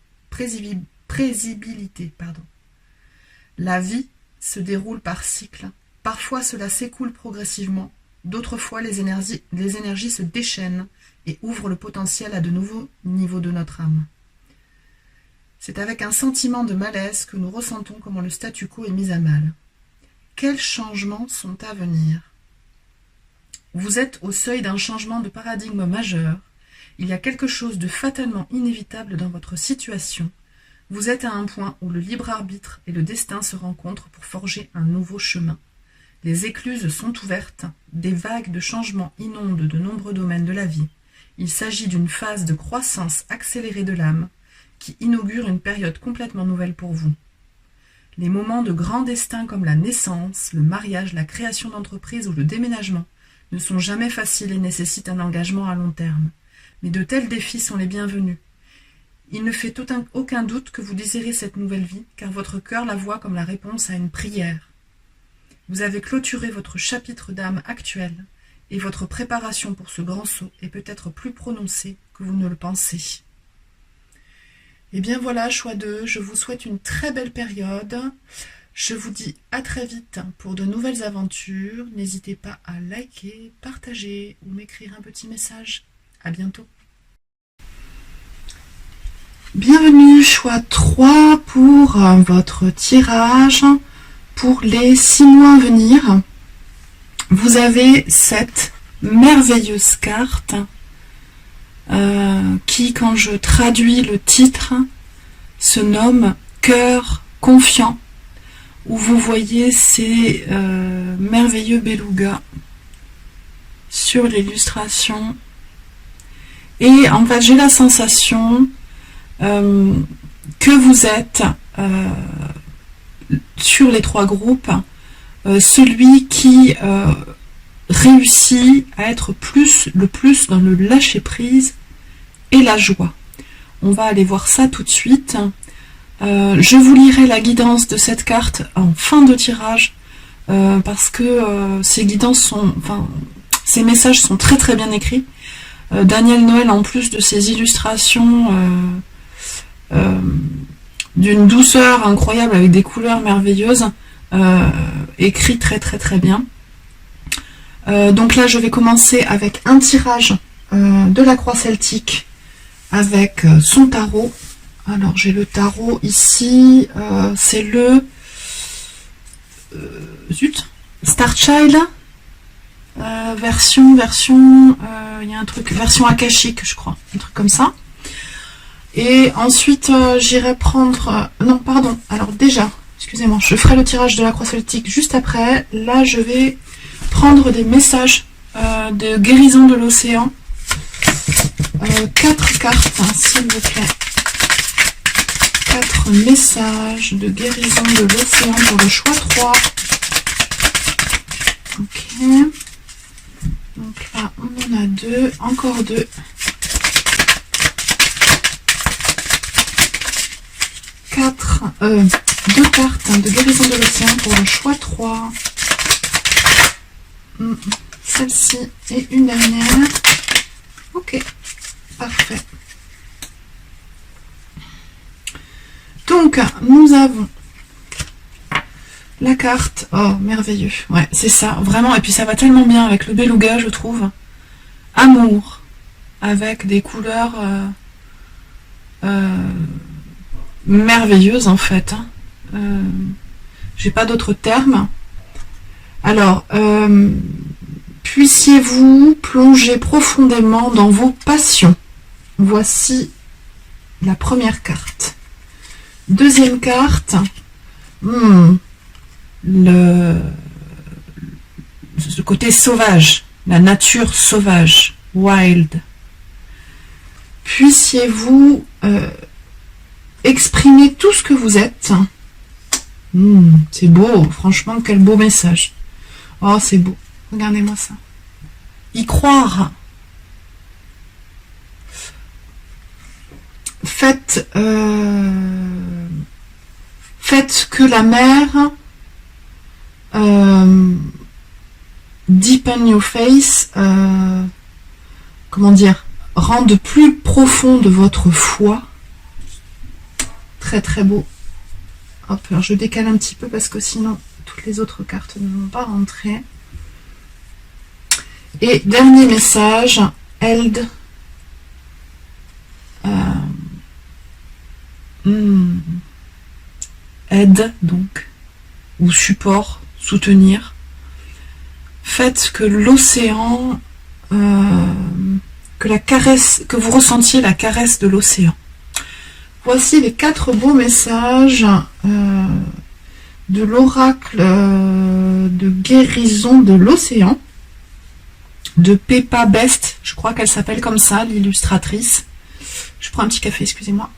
[SPEAKER 1] La vie se déroule par cycles. Parfois cela s'écoule progressivement, d'autres fois les énergies se déchaînent et ouvrent le potentiel à de nouveaux niveaux de notre âme. C'est avec un sentiment de malaise que nous ressentons comment le statu quo est mis à mal. Quels changements sont à venir? Vous êtes au seuil d'un changement de paradigme majeur. Il y a quelque chose de fatalement inévitable dans votre situation. Vous êtes à un point où le libre arbitre et le destin se rencontrent pour forger un nouveau chemin. Les écluses sont ouvertes, des vagues de changements inondent de nombreux domaines de la vie. Il s'agit d'une phase de croissance accélérée de l'âme qui inaugure une période complètement nouvelle pour vous. Les moments de grand destin comme la naissance, le mariage, la création d'entreprise ou le déménagement ne sont jamais faciles et nécessitent un engagement à long terme. Mais de tels défis sont les bienvenus. Il ne fait aucun doute que vous désirez cette nouvelle vie, car votre cœur la voit comme la réponse à une prière. Vous avez clôturé votre chapitre d'âme actuel, et votre préparation pour ce grand saut est peut-être plus prononcée que vous ne le pensez. Et bien voilà, choix 2, je vous souhaite une très belle période. Je vous dis à très vite pour de nouvelles aventures. N'hésitez pas à liker, partager ou m'écrire un petit message. À bientôt. Bienvenue, choix 3 pour votre tirage pour les 6 mois à venir. Vous avez cette merveilleuse carte qui, quand je traduis le titre, se nomme « Cœur confiant », où vous voyez ces merveilleux belugas sur l'illustration. Et en fait, j'ai la sensation que vous êtes sur les 3 groupes celui qui réussit à être le plus dans le lâcher-prise et la joie. On va aller voir ça tout de suite. Je vous lirai la guidance de cette carte en fin de tirage parce que ces messages sont très très bien écrits. Daniel Noël, en plus de ses illustrations d'une douceur incroyable avec des couleurs merveilleuses, écrit très très très bien. Donc là je vais commencer avec un tirage de la croix celtique avec son tarot. Alors j'ai le tarot ici, c'est le Star Child, version, il y a un truc, version akashique je crois, un truc comme ça. Et ensuite j'irai prendre, non pardon, alors déjà, excusez-moi, je ferai le tirage de la croix celtique juste après. Là je vais prendre des messages de guérison de l'océan. 4 cartes, hein, s'il vous plaît. 4 messages de guérison de l'océan pour le choix 3. Ok. Donc là, on en a 2. Encore 2. 2 cartes de guérison de l'océan pour le choix 3. Celle-ci et une dernière. Ok. Parfait. Donc, nous avons la carte. Oh, merveilleux. Ouais, c'est ça, vraiment. Et puis, ça va tellement bien avec le beluga, je trouve. Amour. Avec des couleurs merveilleuses, en fait. J'ai pas d'autres termes. Alors, puissiez-vous plonger profondément dans vos passions. Voici la première carte. Deuxième carte, le côté sauvage, la nature sauvage, wild. Puissiez-vous exprimer tout ce que vous êtes. C'est beau, franchement, quel beau message. Oh, c'est beau. Regardez-moi ça. Y croire. Faites que la mer deepen your face, comment dire, rende plus profond de votre foi. Très très beau. Hop, alors je décale un petit peu parce que sinon toutes les autres cartes ne vont pas rentrer. Et dernier message, aide. Aide donc, ou support, soutenir. Faites que l'océan, que vous ressentiez la caresse de l'océan. Voici les 4 beaux messages de l'oracle de guérison de l'océan de Peppa Best, je crois qu'elle s'appelle comme ça, l'illustratrice. Je prends un petit café, excusez-moi.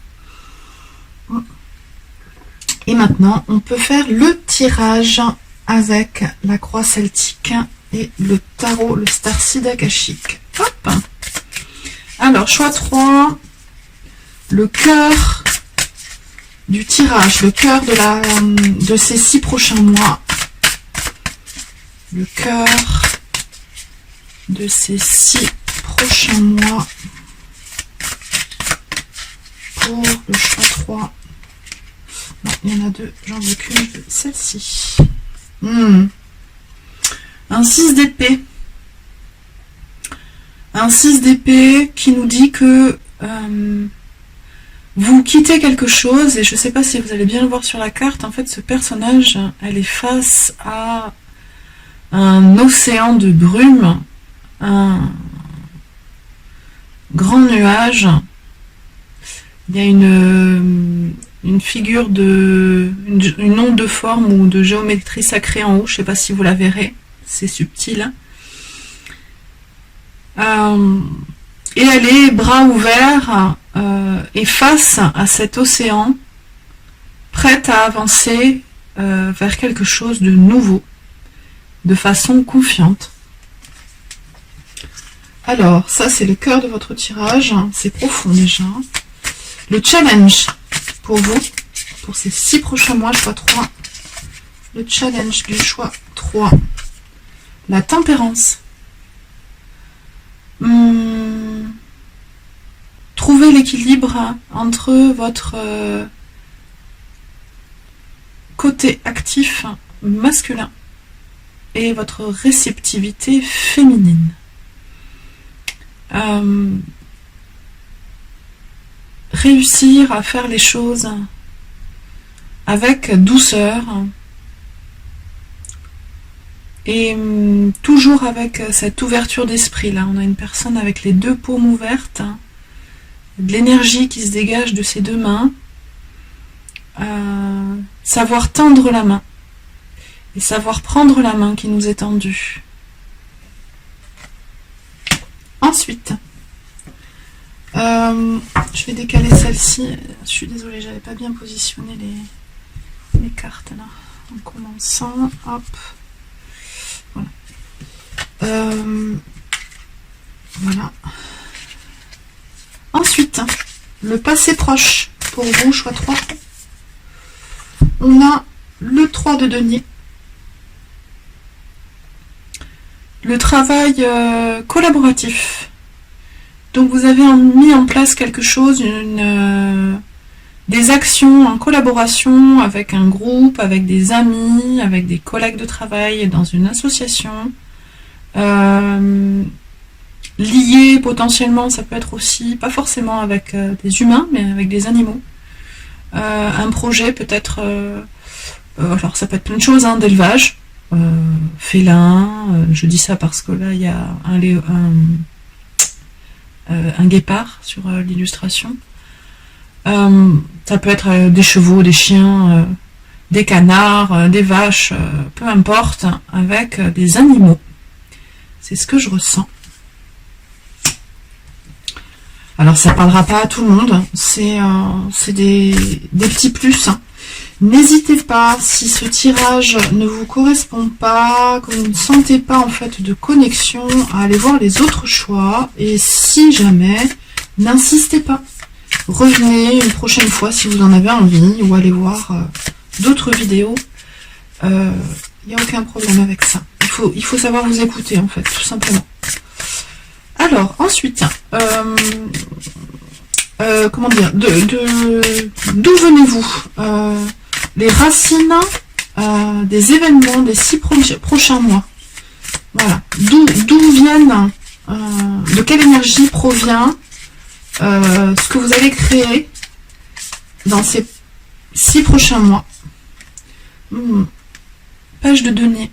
[SPEAKER 1] Et maintenant, on peut faire le tirage avec la croix celtique et le tarot, le Starseed akashique. Hop. Alors, choix 3, le cœur du tirage, le cœur de ces 6 prochains mois. Le cœur de ces 6 prochains mois pour le choix 3. Non, il y en a 2, j'en veux qu'une, celle-ci. Un 6 d'épée. Un 6 d'épée qui nous dit que vous quittez quelque chose, et je ne sais pas si vous allez bien le voir sur la carte, en fait ce personnage, elle est face à un océan de brume, un grand nuage. Il y a une figure une onde de forme ou de géométrie sacrée en haut, je ne sais pas si vous la verrez, c'est subtil. Et elle est bras ouverts et face à cet océan, prête à avancer vers quelque chose de nouveau. de façon confiante. Alors, ça c'est le cœur de votre tirage, c'est profond déjà. Le challenge pour vous, pour ces 6 prochains mois, choix 3. Le challenge du choix 3. La tempérance. Trouvez l'équilibre entre votre côté actif masculin et votre réceptivité féminine. Réussir à faire les choses avec douceur et toujours avec cette ouverture d'esprit. Là, on a une personne avec les deux paumes ouvertes, de l'énergie qui se dégage de ses deux mains, savoir tendre la main et savoir prendre la main qui nous est tendue. Ensuite, je vais décaler celle-ci. Je suis désolée, j'avais pas bien positionné les cartes là. En commençant, hop, voilà. Voilà. Ensuite, le passé proche pour vous, choix 3. On a le 3 de denier. Le travail collaboratif. Donc vous avez mis en place quelque chose, des actions en collaboration avec un groupe, avec des amis, avec des collègues de travail, dans une association. Lié potentiellement, ça peut être aussi, pas forcément avec des humains, mais avec des animaux. Un projet peut-être, alors ça peut être plein de choses, hein, d'élevage, félin, je dis ça parce que là il y a un guépard sur l'illustration. Ça peut être des chevaux, des chiens, des canards, des vaches, peu importe, avec des animaux. C'est ce que je ressens. Alors ça parlera pas à tout le monde, c'est des petits plus. N'hésitez pas, si ce tirage ne vous correspond pas, que vous ne sentez pas en fait de connexion, à aller voir les autres choix. Et si jamais, n'insistez pas. Revenez une prochaine fois si vous en avez envie, ou allez voir d'autres vidéos. Il n'y a aucun problème avec ça. Il faut savoir vous écouter en fait, tout simplement. Alors, ensuite, comment dire, d'où venez-vous? Les racines des événements des 6 prochains mois. Voilà. D'où viennent, de quelle énergie provient ce que vous allez créer dans ces 6 prochains mois. Page de denier.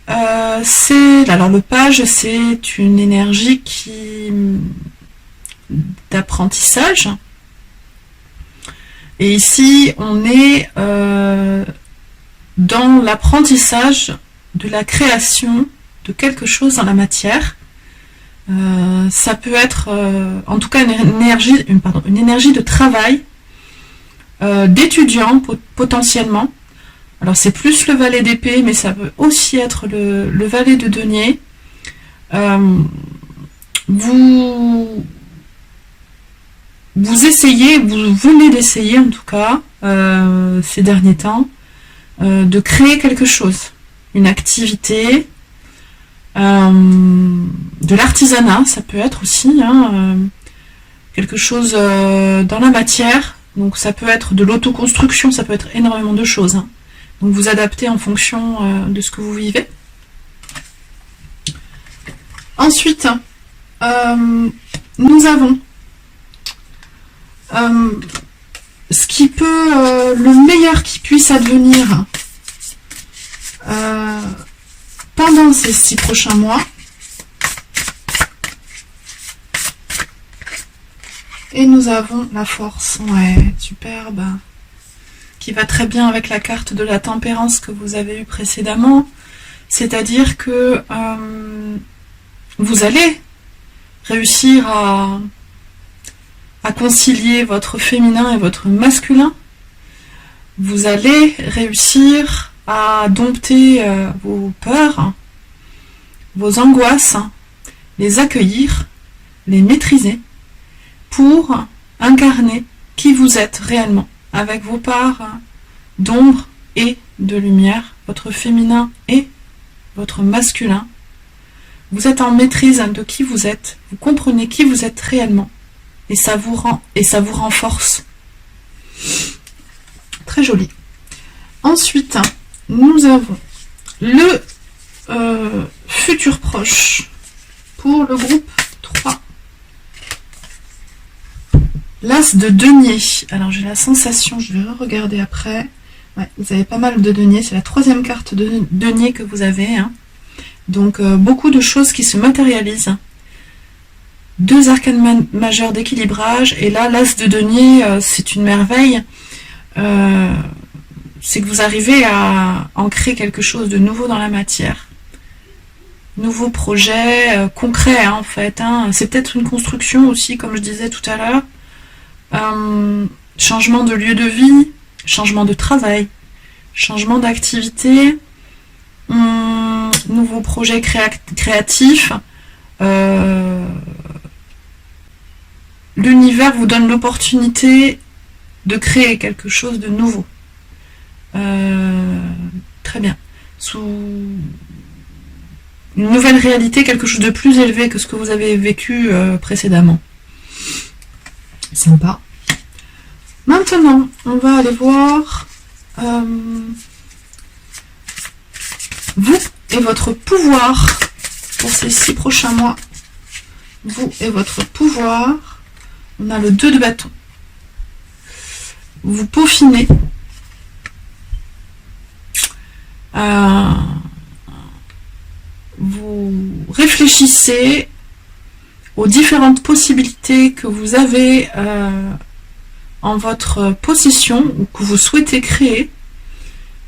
[SPEAKER 1] Alors le page, c'est une énergie d'apprentissage. Et ici, on est dans l'apprentissage de la création de quelque chose dans la matière. Ça peut être, en tout cas, une énergie de travail, d'étudiant potentiellement. Alors c'est plus le valet d'épée, mais ça peut aussi être le valet de denier. Vous essayez, vous venez d'essayer en tout cas, ces derniers temps, de créer quelque chose, une activité, de l'artisanat, ça peut être aussi, quelque chose dans la matière, donc ça peut être de l'autoconstruction, ça peut être énormément de choses. Donc vous adaptez en fonction de ce que vous vivez. Ensuite, nous avons ce qui peut, le meilleur qui puisse advenir pendant ces 6 prochains mois. Et nous avons la force, ouais, superbe, qui va très bien avec la carte de la tempérance que vous avez eue précédemment. C'est-à-dire que vous allez réussir à concilier votre féminin et votre masculin. Vous allez réussir à dompter vos peurs, vos angoisses, les accueillir, les maîtriser, pour incarner qui vous êtes réellement, avec vos parts d'ombre et de lumière, votre féminin et votre masculin. Vous êtes en maîtrise de qui vous êtes, vous comprenez qui vous êtes réellement, et ça vous renforce. Très joli. Ensuite, nous avons le futur proche pour le groupe 3. L'as de denier. Alors j'ai la sensation, je vais regarder après. Ouais, vous avez pas mal de denier, c'est la 3e carte de denier que vous avez. Hein. Donc beaucoup de choses qui se matérialisent. 2 arcanes majeurs d'équilibrage, et là l'as de denier, c'est une merveille. C'est que vous arrivez à ancrer quelque chose de nouveau dans la matière. Nouveau projet concret hein, en fait. Hein. C'est peut-être une construction aussi, comme je disais tout à l'heure. Changement de lieu de vie, changement de travail, changement d'activité, nouveau projet créatif. L'univers vous donne l'opportunité de créer quelque chose de nouveau. Très bien. Sous une nouvelle réalité, quelque chose de plus élevé que ce que vous avez vécu précédemment. Sympa. Maintenant, on va aller voir vous et votre pouvoir pour ces 6 prochains mois. Vous et votre pouvoir. On a le 2 de bâton. Vous peaufinez. Vous réfléchissez aux différentes possibilités que vous avez en votre possession ou que vous souhaitez créer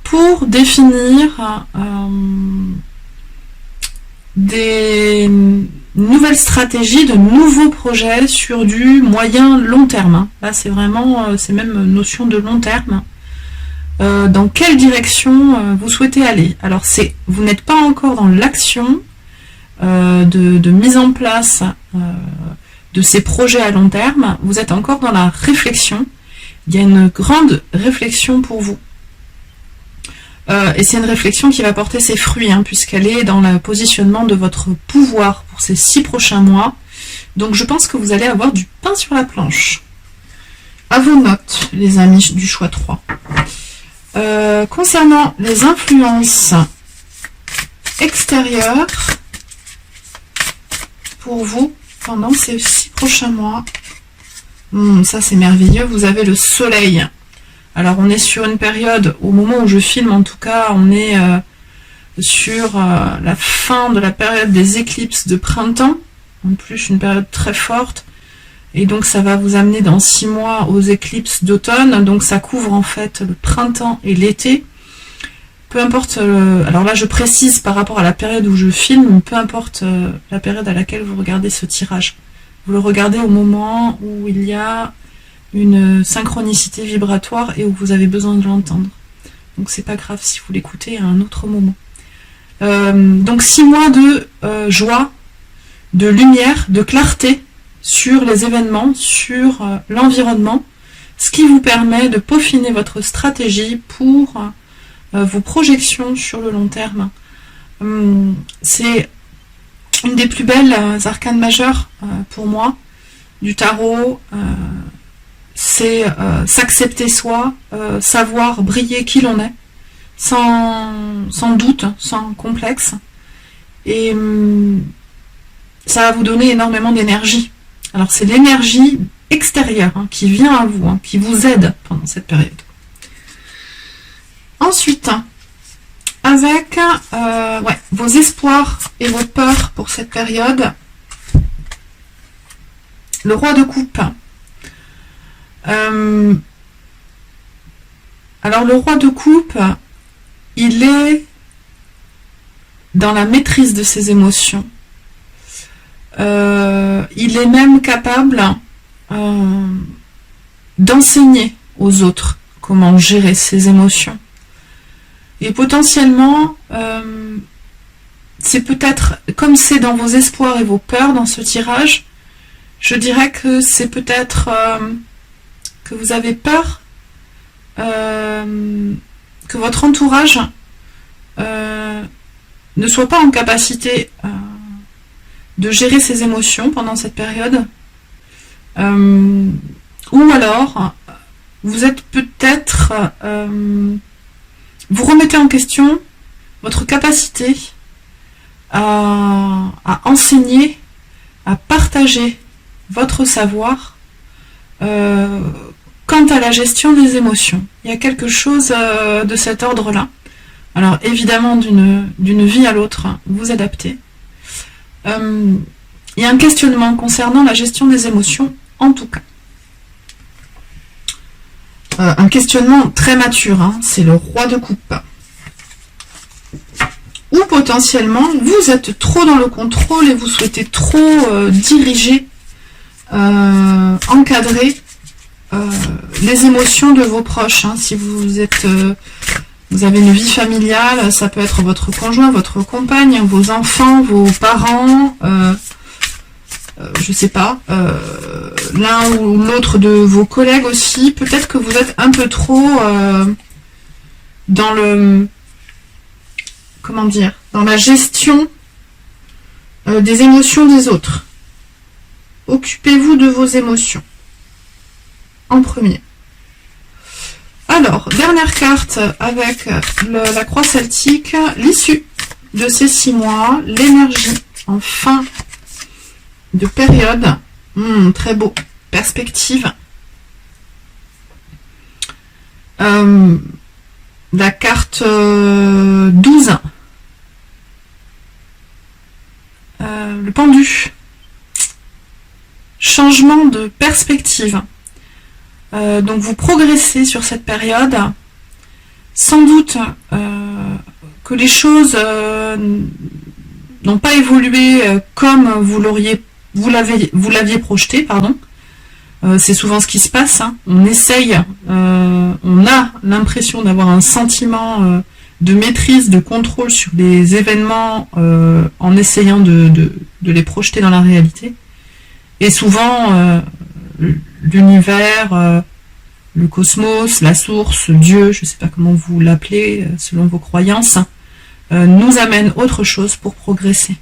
[SPEAKER 1] pour définir des nouvelles stratégies, de nouveaux projets sur du moyen long terme. Là c'est vraiment, c'est même notion de long terme. Dans quelle direction vous souhaitez aller. Alors vous n'êtes pas encore dans l'action de mise en place de ces projets à long terme, vous êtes encore dans la réflexion. Il y a une grande réflexion pour vous. Et c'est une réflexion qui va porter ses fruits, hein, puisqu'elle est dans le positionnement de votre pouvoir pour ces 6 prochains mois. Donc je pense que vous allez avoir du pain sur la planche. À vos notes, les amis du choix 3. Concernant les influences extérieures pour vous pendant ces 6 prochains mois, ça c'est merveilleux, vous avez le soleil. Alors on est sur une période, au moment où je filme en tout cas, on est sur la fin de la période des éclipses de printemps, en plus une période très forte. Et donc ça va vous amener dans 6 mois aux éclipses d'automne, donc ça couvre en fait le printemps et l'été. Peu importe, alors là je précise par rapport à la période où je filme, peu importe la période à laquelle vous regardez ce tirage. Vous le regardez au moment où il y a une synchronicité vibratoire et où vous avez besoin de l'entendre. Donc c'est pas grave si vous l'écoutez à un autre moment. Donc 6 mois de joie, de lumière, de clarté, sur les événements, sur l'environnement, ce qui vous permet de peaufiner votre stratégie pour vos projections sur le long terme. C'est une des plus belles arcanes majeures pour moi du tarot. C'est s'accepter soi, savoir briller qui l'on est, sans doute, sans complexe. Et ça va vous donner énormément d'énergie. Alors c'est l'énergie extérieure hein, qui vient à vous, hein, qui vous aide pendant cette période. Ensuite, avec vos espoirs et vos peurs pour cette période, le roi de coupe. Alors le roi de coupe, il est dans la maîtrise de ses émotions. Il est même capable d'enseigner aux autres comment gérer ses émotions. Et potentiellement, c'est peut-être, comme c'est dans vos espoirs et vos peurs dans ce tirage, je dirais que c'est peut-être que vous avez peur que votre entourage ne soit pas en capacité de gérer ses émotions pendant cette période. Ou alors, vous êtes peut-être... vous remettez en question votre capacité à enseigner, à partager votre savoir quant à la gestion des émotions. Il y a quelque chose de cet ordre-là. Alors évidemment, d'une vie à l'autre, vous adaptez. Il y a un questionnement concernant la gestion des émotions, en tout cas. Un questionnement très mature, hein, c'est le roi de coupe. Ou potentiellement, vous êtes trop dans le contrôle et vous souhaitez trop diriger, encadrer les émotions de vos proches. Hein. Si vous êtes, vous avez une vie familiale, ça peut être votre conjoint, votre compagne, vos enfants, vos parents, je sais pas, l'un ou l'autre de vos collègues aussi. Peut-être que vous êtes un peu trop dans le, comment dire, dans la gestion des émotions des autres. Occupez-vous de vos émotions en premier. Alors, dernière carte avec la croix celtique, l'issue de ces 6 mois, l'énergie en fin de période. Très beau. Perspective. La carte 12. Le pendu. Changement de perspective. Donc vous progressez sur cette période. Sans doute que les choses n'ont pas évolué comme vous l'aviez projeté, pardon. C'est souvent ce qui se passe. Hein. On essaye, on a l'impression d'avoir un sentiment de maîtrise, de contrôle sur les événements en essayant de les projeter dans la réalité. Et souvent, l'univers, le cosmos, la source, Dieu, je ne sais pas comment vous l'appelez selon vos croyances, nous amène autre chose pour progresser.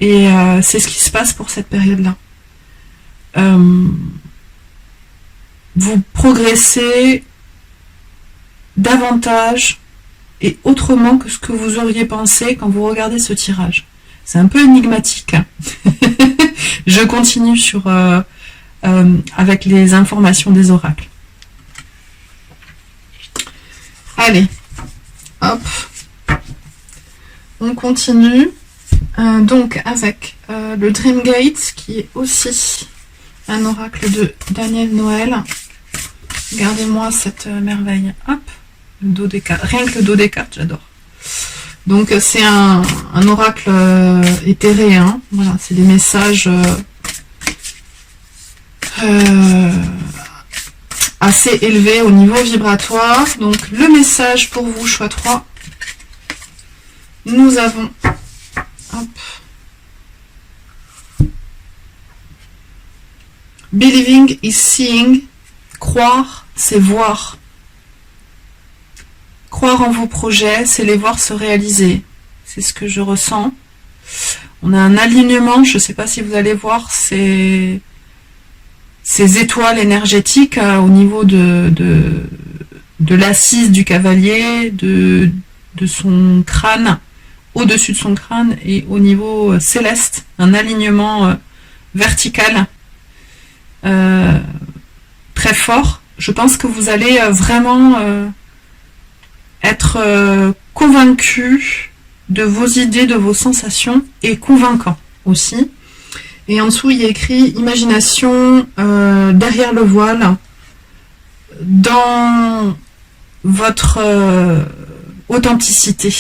[SPEAKER 1] Et c'est ce qui se passe pour cette période-là. Vous progressez davantage et autrement que ce que vous auriez pensé quand vous regardez ce tirage. C'est un peu énigmatique. Je continue sur avec les informations des oracles. Allez, hop, on continue. Donc avec le Dream Gate, qui est aussi un oracle de Daniel Noël. Regardez-moi cette merveille. Hop, le dodécade. Rien que le dodécade, j'adore. Donc c'est un oracle éthéré. Hein. Voilà, c'est des messages assez élevés au niveau vibratoire. Donc le message pour vous, choix 3. Nous avons... Hop. Believing is seeing. Croire, c'est voir. Croire en vos projets, c'est les voir se réaliser. C'est ce que je ressens. On a un alignement, je ne sais pas si vous allez voir ces étoiles énergétiques au niveau de l'assise du cavalier, de son crâne, au-dessus de son crâne et au niveau céleste, un alignement vertical très fort. Je pense que vous allez vraiment être convaincu de vos idées, de vos sensations et convaincant aussi. Et en dessous, il y a écrit imagination derrière le voile, dans votre authenticité.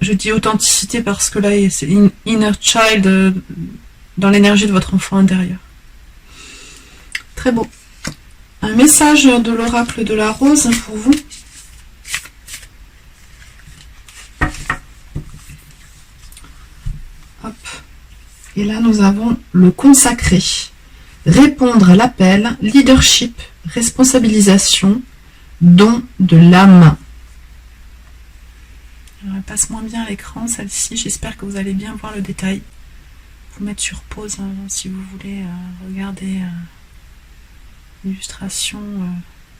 [SPEAKER 1] Je dis authenticité parce que là, c'est inner child, dans l'énergie de votre enfant intérieur. Très beau. Un message de l'oracle de la rose pour vous. Hop. Et là, nous avons le consacré. Répondre à l'appel, leadership, responsabilisation, don de l'âme. Elle passe moins bien à l'écran, celle-ci. J'espère que vous allez bien voir le détail. Vous mettre sur pause si vous voulez regarder l'illustration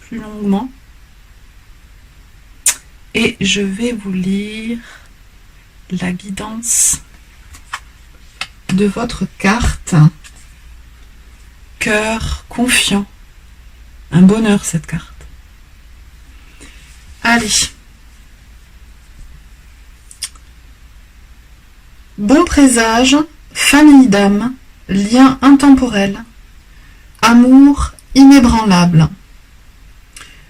[SPEAKER 1] plus longuement. Et je vais vous lire la guidance de votre carte. Cœur confiant. Un bonheur cette carte. Allez. Bon présage, famille d'âme, lien intemporel, amour inébranlable.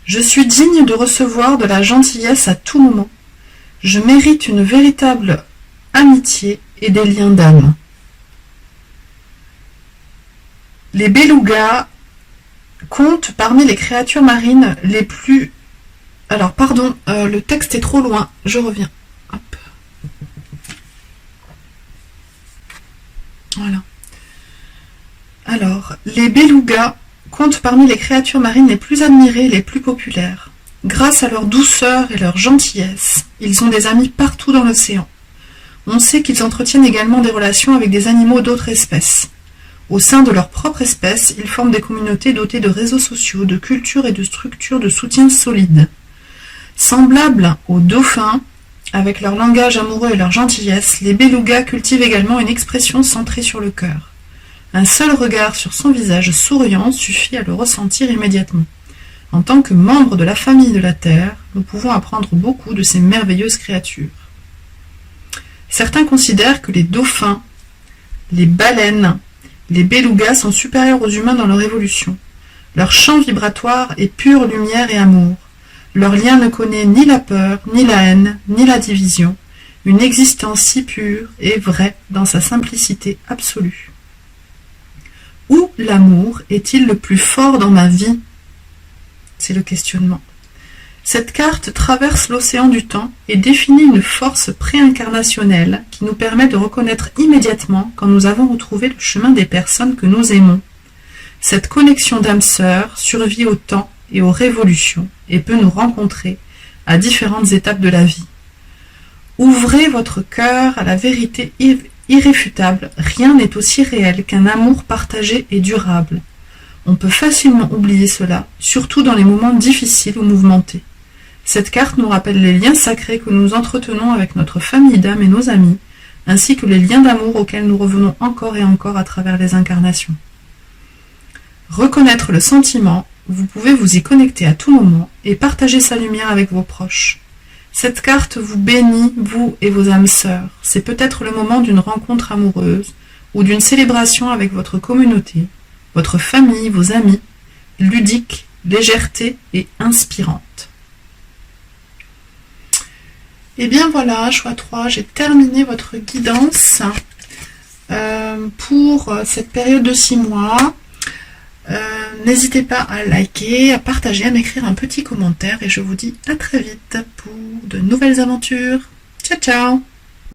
[SPEAKER 1] Je suis digne de recevoir de la gentillesse à tout moment. Je mérite une véritable amitié et des liens d'âme. Les belugas comptent parmi les créatures marines les plus... Alors, pardon, le texte est trop loin, je reviens. Hop. Voilà. Alors, les belugas comptent parmi les créatures marines les plus admirées et les plus populaires. Grâce à leur douceur et leur gentillesse, ils ont des amis partout dans l'océan. On sait qu'ils entretiennent également des relations avec des animaux d'autres espèces. Au sein de leur propre espèce, ils forment des communautés dotées de réseaux sociaux, de cultures et de structures de soutien solides. Semblables aux dauphins, avec leur langage amoureux et leur gentillesse, les belugas cultivent également une expression centrée sur le cœur. Un seul regard sur son visage souriant suffit à le ressentir immédiatement. En tant que membres de la famille de la Terre, nous pouvons apprendre beaucoup de ces merveilleuses créatures. Certains considèrent que les dauphins, les baleines, les belugas sont supérieurs aux humains dans leur évolution. Leur chant vibratoire est pure lumière et amour. Leur lien ne connaît ni la peur, ni la haine, ni la division. Une existence si pure et vraie dans sa simplicité absolue. Où l'amour est-il le plus fort dans ma vie? C'est le questionnement. Cette carte traverse l'océan du temps et définit une force préincarnationnelle qui nous permet de reconnaître immédiatement quand nous avons retrouvé le chemin des personnes que nous aimons. Cette connexion d'âme sœur survit au temps et aux révolutions et peut nous rencontrer à différentes étapes de la vie. Ouvrez votre cœur à la vérité irréfutable, rien n'est aussi réel qu'un amour partagé et durable. On peut facilement oublier cela, surtout dans les moments difficiles ou mouvementés. Cette carte nous rappelle les liens sacrés que nous entretenons avec notre famille d'âme et nos amis, ainsi que les liens d'amour auxquels nous revenons encore et encore à travers les incarnations. Reconnaître le sentiment, vous pouvez vous y connecter à tout moment et partager sa lumière avec vos proches. Cette carte vous bénit, vous et vos âmes sœurs. C'est peut-être le moment d'une rencontre amoureuse ou d'une célébration avec votre communauté, votre famille, vos amis, ludique, légèreté et inspirante. Et bien voilà, choix 3, j'ai terminé votre guidance pour cette période de 6 mois. N'hésitez pas à liker, à partager, à m'écrire un petit commentaire et je vous dis à très vite pour de nouvelles aventures. Ciao ciao!